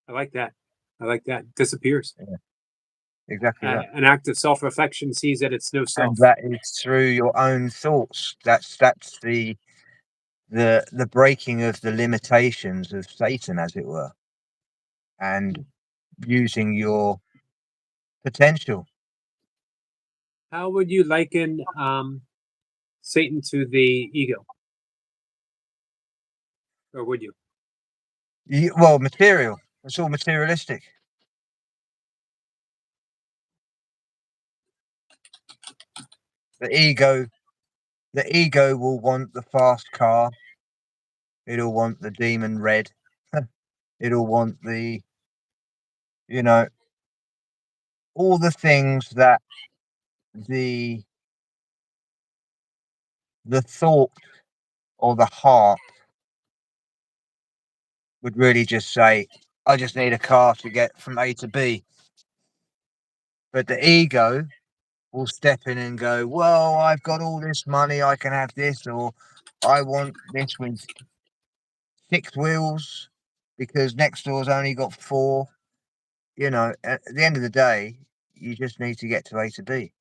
I like that. I like that. Disappears. Exactly right. An act of self-reflection sees that it's no And self. that is through your own thoughts. That's the breaking of the limitations of Satan, as it were, and using your potential. How would you liken Satan to the ego, or would you? Well, material. It's all materialistic. The ego will want the fast car. It'll want the demon red. It'll want the, you know, all the things that the thought or the heart would really just say, I just need a car to get from A to B. But the ego will step in and go, well, I've got all this money, I can have this, or I want this with 6 wheels because next door's only got 4. At the end of the day, you just need to get to A to B.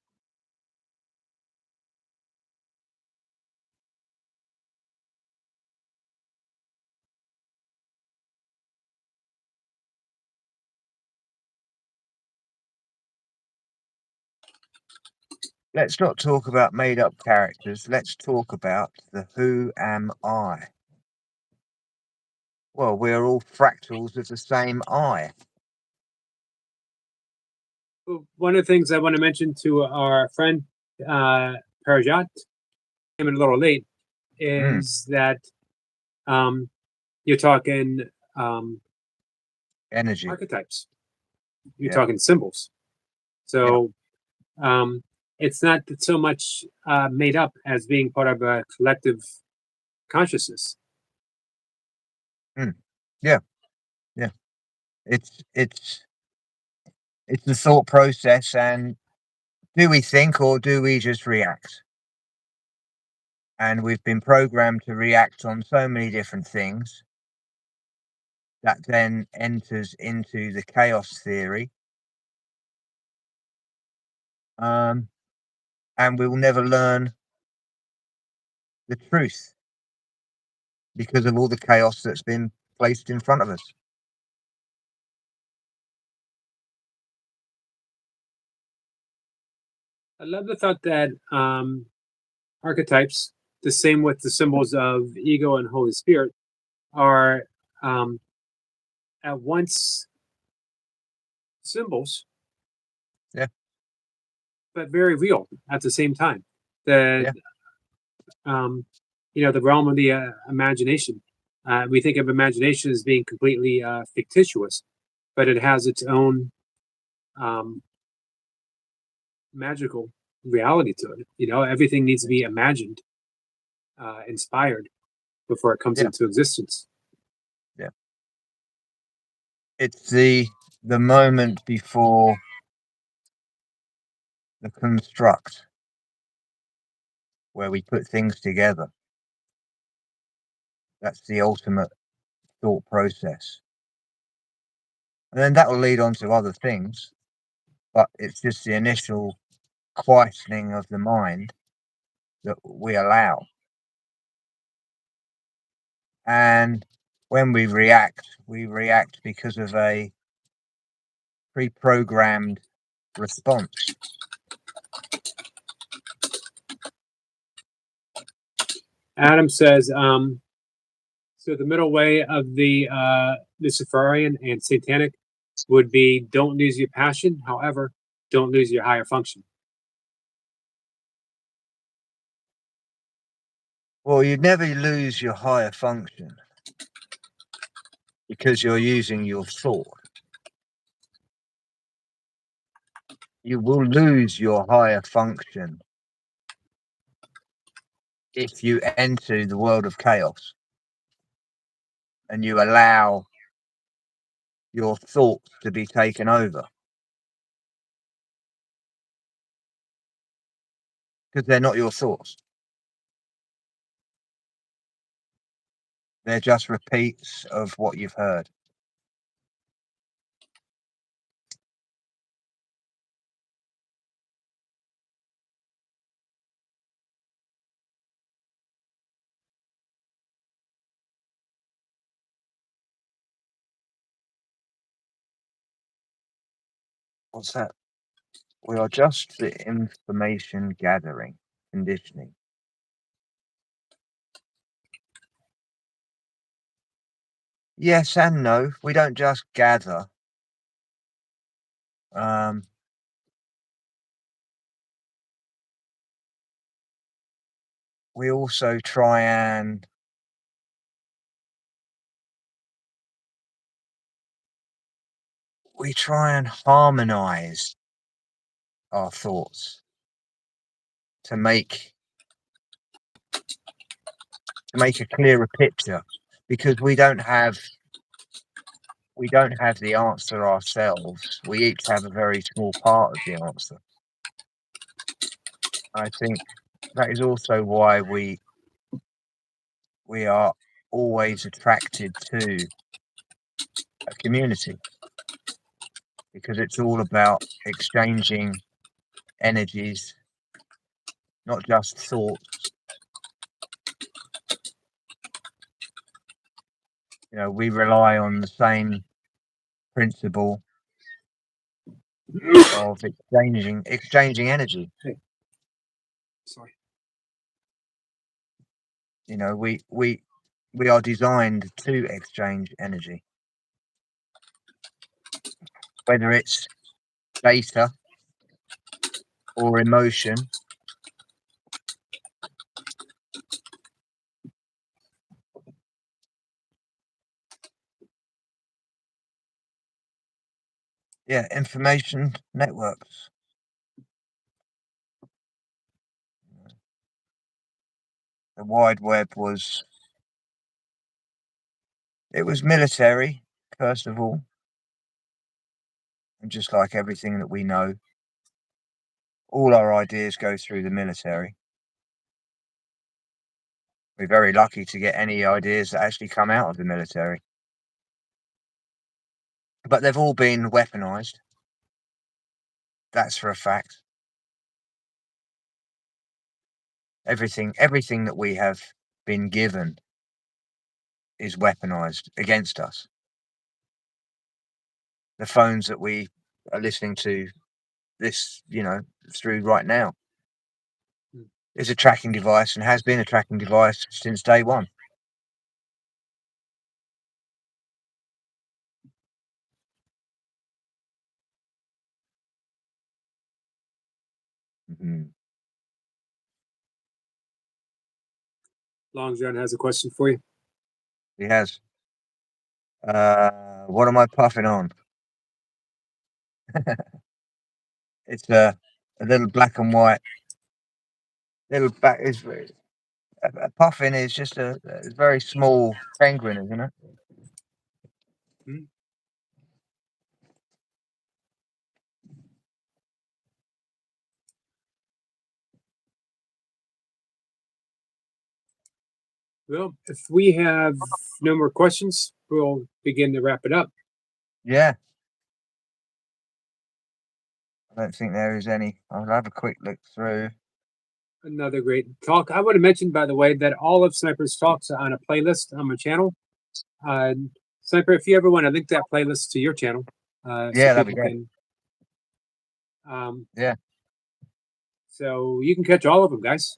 Let's not talk about made up characters. Let's talk about the who am I. Well, we're all fractals of the same I. One of the things I want to mention to our friend Parajat, came in a little late, is that you're talking Energy. archetypes. You're Yeah. talking symbols. So it's not so much made up as being part of a collective consciousness. Yeah. Yeah. It's the thought process, and do we think or do we just react? And we've been programmed to react on so many different things that then enters into the chaos theory. And we will never learn the truth because of all the chaos that's been placed in front of us. I love the thought that archetypes, the same with the symbols of ego and Holy Spirit, are at once symbols, Yeah. but very real at the same time. That the realm of the imagination. We think of imagination as being completely fictitious, but it has its own magical reality to it. Everything needs to be imagined, inspired before it comes Yeah. into existence. Yeah. It's the moment before the construct where we put things together. That's the ultimate thought process. And then that will lead on to other things, but it's just the initial quietening of the mind that we allow. And when we react because of a pre-programmed response. Adam says, so the middle way of the Luciferian and Satanic would be don't lose your passion, however, don't lose your higher function. Well, you'd never lose your higher function because you're using your thought. You will lose your higher function if you enter the world of chaos and you allow your thoughts to be taken over. Because they're not your thoughts. They're just repeats of what you've heard. What's that? We are just the information gathering, conditioning. Yes and no. We don't just gather. We also try and harmonize our thoughts to make a clearer picture, because we don't have the answer ourselves. We each have a very small part of the answer. I think that is also why we are always attracted to a community, because it's all about exchanging energies, not just thoughts. You know, we rely on the same principle of exchanging energy. Sorry. You know, we are designed to exchange energy, whether it's data or emotion. Yeah, information networks. The wide web was military, first of all. And just like everything that we know, all our ideas go through the military. We're very lucky to get any ideas that actually come out of the military. But they've all been weaponized. That's for a fact. Everything that we have been given is weaponized against us. The phones that we are listening to this, through right now is a tracking device, and has been a tracking device since day one. Mm-hmm. Long John has a question for you. He has. What am I puffing on? It's a little black and white. A puffin is just a very small penguin, isn't it? Hmm? Well, if we have no more questions, we'll begin to wrap it up. Yeah. I don't think there is any. I'll have a quick look through. Another great talk. I want to mention, by the way, that all of Sniper's talks are on a playlist on my channel. Sniper, if you ever want to link that playlist to your channel, Yeah, that'd be great. Yeah. So you can catch all of them, guys.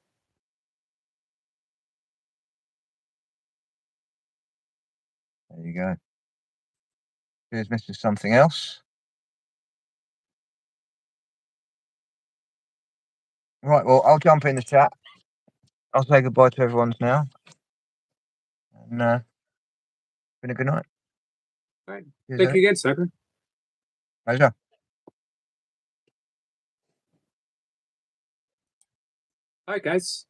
There you go. Here's Mr. Something Else. Right, well, I'll jump in the chat. I'll say goodbye to everyone now. And been a good night. All right. Thank you again, Sniper. Pleasure. All right, guys.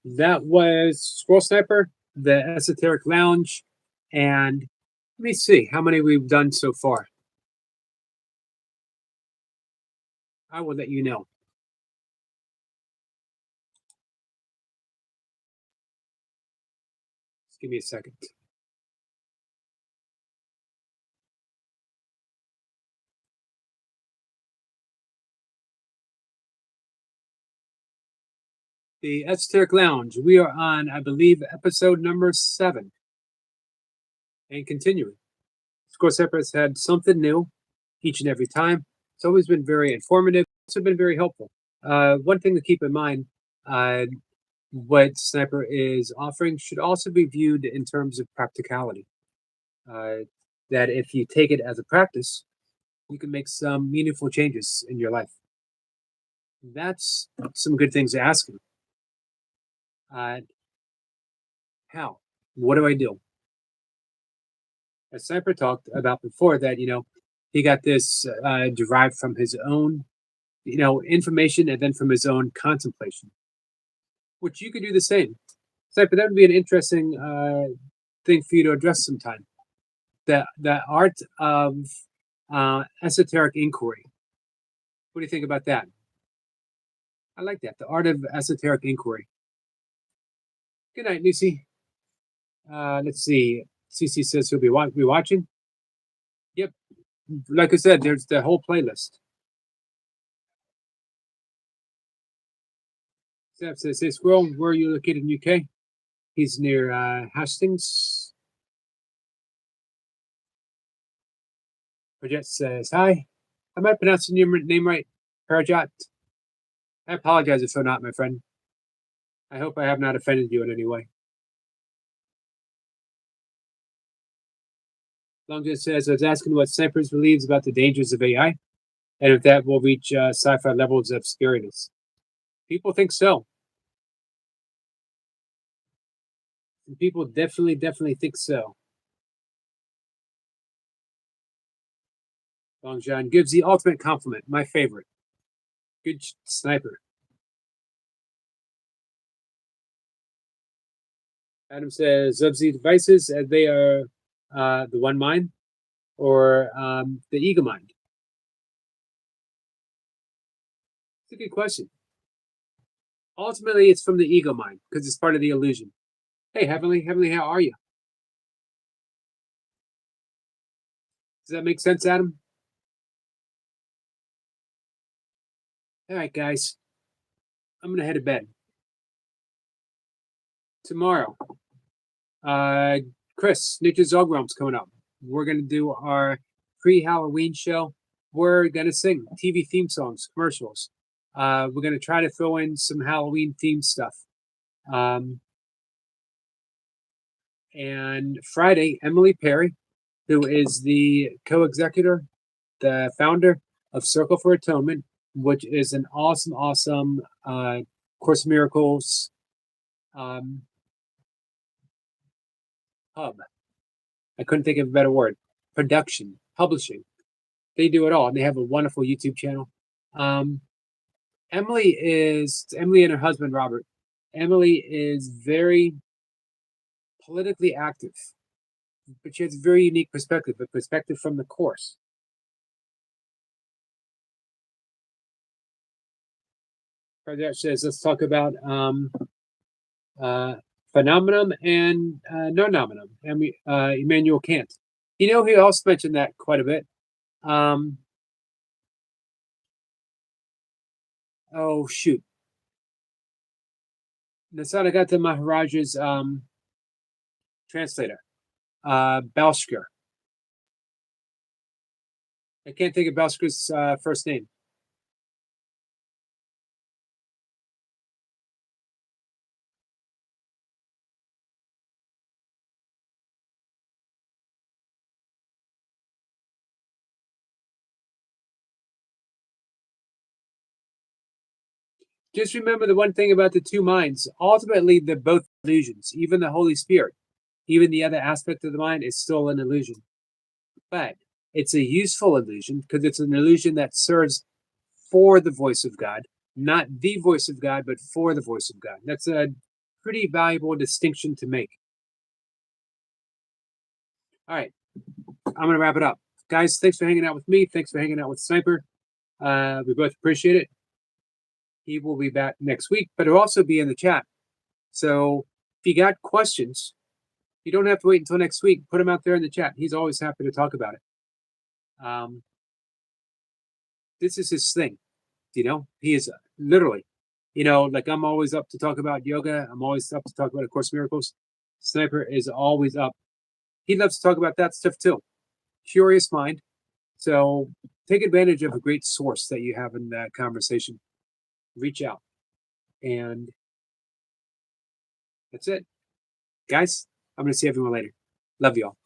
That was Squirrel Sniper, the Esoteric Lounge, and let me see how many we've done so far. I will let you know. Just give me a second. The Esoteric Lounge. We are on, I believe, episode number 7. And continuing. Squirrel Sniper has had something new each and every time. It's always been very informative. It's also been very helpful. One thing to keep in mind, what Sniper is offering should also be viewed in terms of practicality. That if you take it as a practice, you can make some meaningful changes in your life. That's some good things to ask him. How? What do I do? As Sniper talked about before, that he got this derived from his own information and then from his own contemplation, which you could do the same. Sniper, that would be an interesting thing for you to address sometime. The art of esoteric inquiry. What do you think about that? I like that. The art of esoteric inquiry. Good night, Lucy. Let's see. CC says he'll be watching. Yep. Like I said, there's the whole playlist. Seth says, "Hey, Squirrel, where are you located in UK?" He's near Hastings. Project says, "Hi. Am I pronouncing your name right? Parajat? I apologize if I'm not, my friend. I hope I have not offended you in any way." Longest says, "I was asking what Snipers believes about the dangers of AI, and if that will reach sci-fi levels of scariness." People think so. People definitely think so. Long John gives the ultimate compliment. My favorite. Good sniper. Adam says, of the devices, as they are the one mind or the ego mind? It's a good question. Ultimately, it's from the ego mind because it's part of the illusion. Hey, Heavenly, how are you? Does that make sense, Adam? All right, guys. I'm going to head to bed. Tomorrow, Chris, Nature's Dog Realm's coming up. We're going to do our pre-Halloween show. We're going to sing TV theme songs, commercials. We're going to try to throw in some Halloween themed stuff. And Friday, Emily Perry, who is the co-executor, the founder of Circle for Atonement, which is an awesome Course in Miracles hub. I couldn't think of a better word. Production, publishing. They do it all. And they have a wonderful YouTube channel. Emily and her husband, Robert. Emily is very politically active, but she has a very unique perspective, a perspective from the Course. That says, let's talk about phenomenon and non-nominum, and Immanuel Kant. He also mentioned that quite a bit. Oh, shoot. Nisargadatta Maharaj's translator, Balskar. I can't think of Balskar's first name. Just remember the one thing about the two minds. Ultimately, they're both illusions. Even the Holy Spirit, even the other aspect of the mind is still an illusion. But it's a useful illusion because it's an illusion that serves for the voice of God, not the voice of God, but for the voice of God. That's a pretty valuable distinction to make. All right, I'm going to wrap it up. Guys, thanks for hanging out with me. Thanks for hanging out with Sniper. We both appreciate it. He will be back next week, but he'll also be in the chat. So if you got questions, you don't have to wait until next week. Put them out there in the chat. He's always happy to talk about it. This is his thing. He is literally, like I'm always up to talk about yoga. I'm always up to talk about A Course in Miracles. Sniper is always up. He loves to talk about that stuff too. Curious mind. So take advantage of a great source that you have in that conversation. Reach out. And that's it. Guys, I'm going to see everyone later. Love you all.